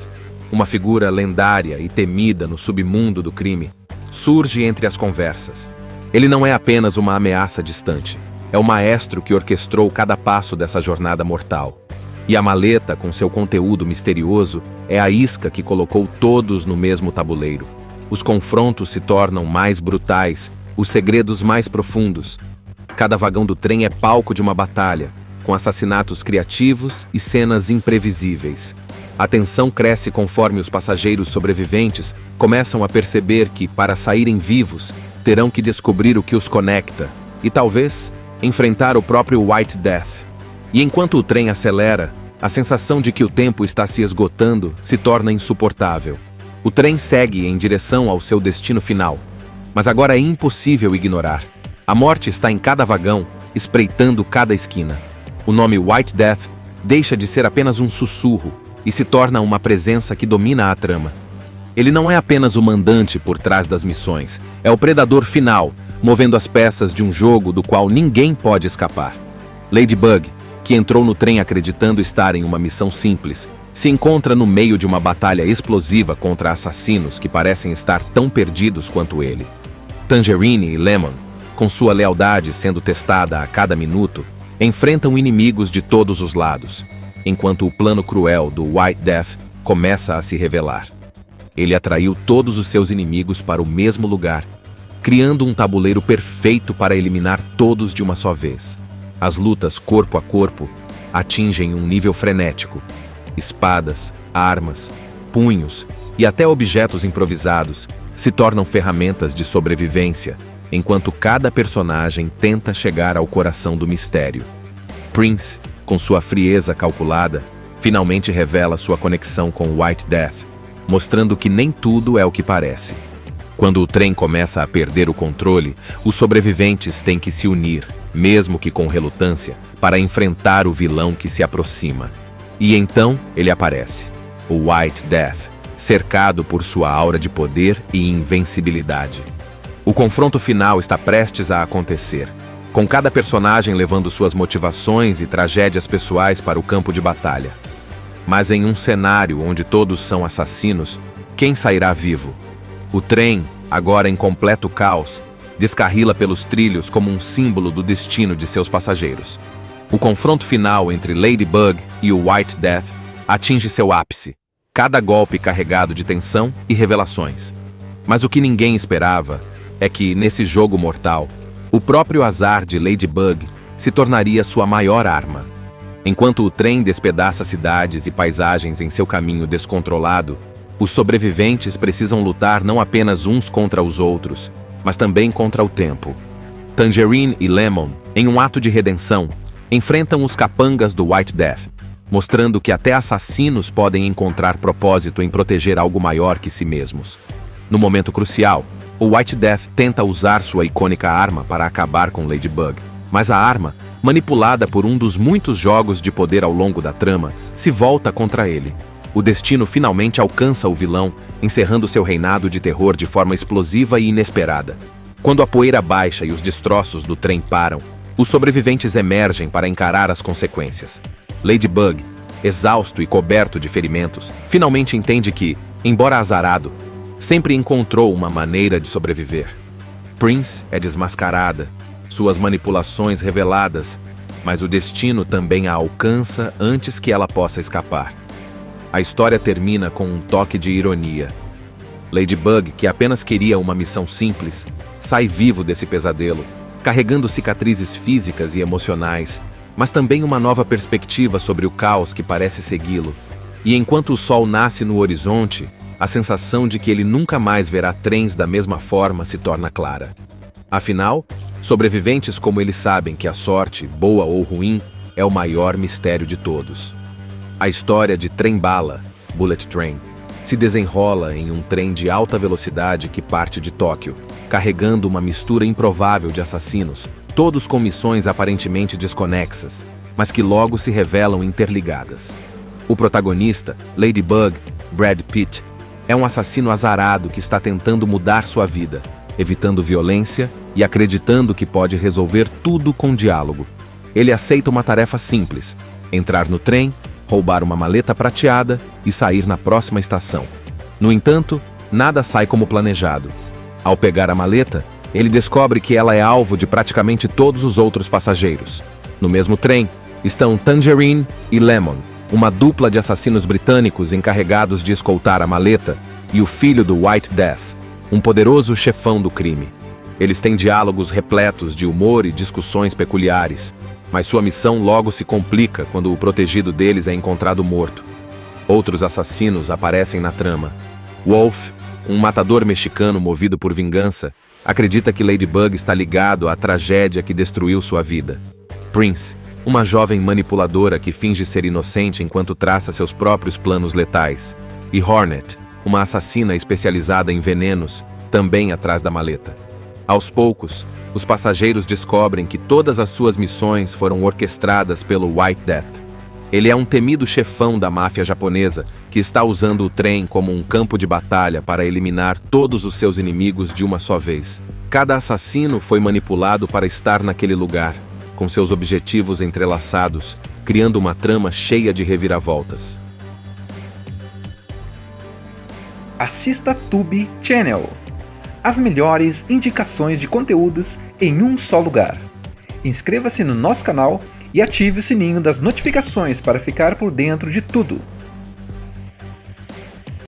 uma figura lendária e temida no submundo do crime, surge entre as conversas. Ele não é apenas uma ameaça distante, é o maestro que orquestrou cada passo dessa jornada mortal. E a maleta, com seu conteúdo misterioso, é a isca que colocou todos no mesmo tabuleiro. Os confrontos se tornam mais brutais, os segredos mais profundos. Cada vagão do trem é palco de uma batalha, com assassinatos criativos e cenas imprevisíveis. A tensão cresce conforme os passageiros sobreviventes começam a perceber que, para saírem vivos, terão que descobrir o que os conecta e, talvez, enfrentar o próprio White Death. E enquanto o trem acelera, a sensação de que o tempo está se esgotando se torna insuportável. O trem segue em direção ao seu destino final, mas agora é impossível ignorar. A morte está em cada vagão, espreitando cada esquina. O nome White Death deixa de ser apenas um sussurro e se torna uma presença que domina a trama. Ele não é apenas o mandante por trás das missões, é o predador final, movendo as peças de um jogo do qual ninguém pode escapar. Ladybug, que entrou no trem acreditando estar em uma missão simples, se encontra no meio de uma batalha explosiva contra assassinos que parecem estar tão perdidos quanto ele. Tangerine e Lemon, com sua lealdade sendo testada a cada minuto, enfrentam inimigos de todos os lados, enquanto o plano cruel do White Death começa a se revelar. Ele atraiu todos os seus inimigos para o mesmo lugar, criando um tabuleiro perfeito para eliminar todos de uma só vez. As lutas corpo a corpo atingem um nível frenético. Espadas, armas, punhos e até objetos improvisados se tornam ferramentas de sobrevivência, enquanto cada personagem tenta chegar ao coração do mistério. Prince, com sua frieza calculada, finalmente revela sua conexão com White Death, mostrando que nem tudo é o que parece. Quando o trem começa a perder o controle, os sobreviventes têm que se unir, mesmo que com relutância, para enfrentar o vilão que se aproxima. E então ele aparece, o White Death, cercado por sua aura de poder e invencibilidade. O confronto final está prestes a acontecer, com cada personagem levando suas motivações e tragédias pessoais para o campo de batalha. Mas em um cenário onde todos são assassinos, quem sairá vivo? O trem, agora em completo caos, descarrila pelos trilhos como um símbolo do destino de seus passageiros. O confronto final entre Ladybug e o White Death atinge seu ápice, cada golpe carregado de tensão e revelações. Mas o que ninguém esperava é que, nesse jogo mortal, o próprio azar de Ladybug se tornaria sua maior arma. Enquanto o trem despedaça cidades e paisagens em seu caminho descontrolado, os sobreviventes precisam lutar não apenas uns contra os outros, mas também contra o tempo. Tangerine e Lemon, em um ato de redenção, enfrentam os capangas do White Death, mostrando que até assassinos podem encontrar propósito em proteger algo maior que si mesmos. No momento crucial, o White Death tenta usar sua icônica arma para acabar com Ladybug, mas a arma, manipulada por um dos muitos jogos de poder ao longo da trama, se volta contra ele. O destino finalmente alcança o vilão, encerrando seu reinado de terror de forma explosiva e inesperada. Quando a poeira baixa e os destroços do trem param, os sobreviventes emergem para encarar as consequências. Ladybug, exausto e coberto de ferimentos, finalmente entende que, embora azarado, sempre encontrou uma maneira de sobreviver. Prince é desmascarada, suas manipulações reveladas, mas o destino também a alcança antes que ela possa escapar. A história termina com um toque de ironia. Ladybug, que apenas queria uma missão simples, sai vivo desse pesadelo, carregando cicatrizes físicas e emocionais, mas também uma nova perspectiva sobre o caos que parece segui-lo. E enquanto o sol nasce no horizonte, a sensação de que ele nunca mais verá trens da mesma forma se torna clara. Afinal, sobreviventes como ele sabem que a sorte, boa ou ruim, é o maior mistério de todos. A história de Trem-bala, Bullet Train, se desenrola em um trem de alta velocidade que parte de Tóquio, carregando uma mistura improvável de assassinos, todos com missões aparentemente desconexas, mas que logo se revelam interligadas. O protagonista, Ladybug, Brad Pitt, é um assassino azarado que está tentando mudar sua vida, evitando violência e acreditando que pode resolver tudo com diálogo. Ele aceita uma tarefa simples: entrar no trem, roubar uma maleta prateada e sair na próxima estação. No entanto, nada sai como planejado. Ao pegar a maleta, ele descobre que ela é alvo de praticamente todos os outros passageiros. No mesmo trem estão Tangerine e Lemon, uma dupla de assassinos britânicos encarregados de escoltar a maleta, e o filho do White Death, um poderoso chefão do crime. Eles têm diálogos repletos de humor e discussões peculiares, mas sua missão logo se complica quando o protegido deles é encontrado morto. Outros assassinos aparecem na trama. Wolf, um matador mexicano movido por vingança, acredita que Ladybug está ligado à tragédia que destruiu sua vida. Prince, uma jovem manipuladora que finge ser inocente enquanto traça seus próprios planos letais. E Hornet, uma assassina especializada em venenos, também atrás da maleta. Aos poucos, os passageiros descobrem que todas as suas missões foram orquestradas pelo White Death. Ele é um temido chefão da máfia japonesa que está usando o trem como um campo de batalha para eliminar todos os seus inimigos de uma só vez. Cada assassino foi manipulado para estar naquele lugar, com seus objetivos entrelaçados, criando uma trama cheia de reviravoltas. Assista Tube Channel. As melhores indicações de conteúdos em um só lugar. Inscreva-se no nosso canal e ative o sininho das notificações para ficar por dentro de tudo.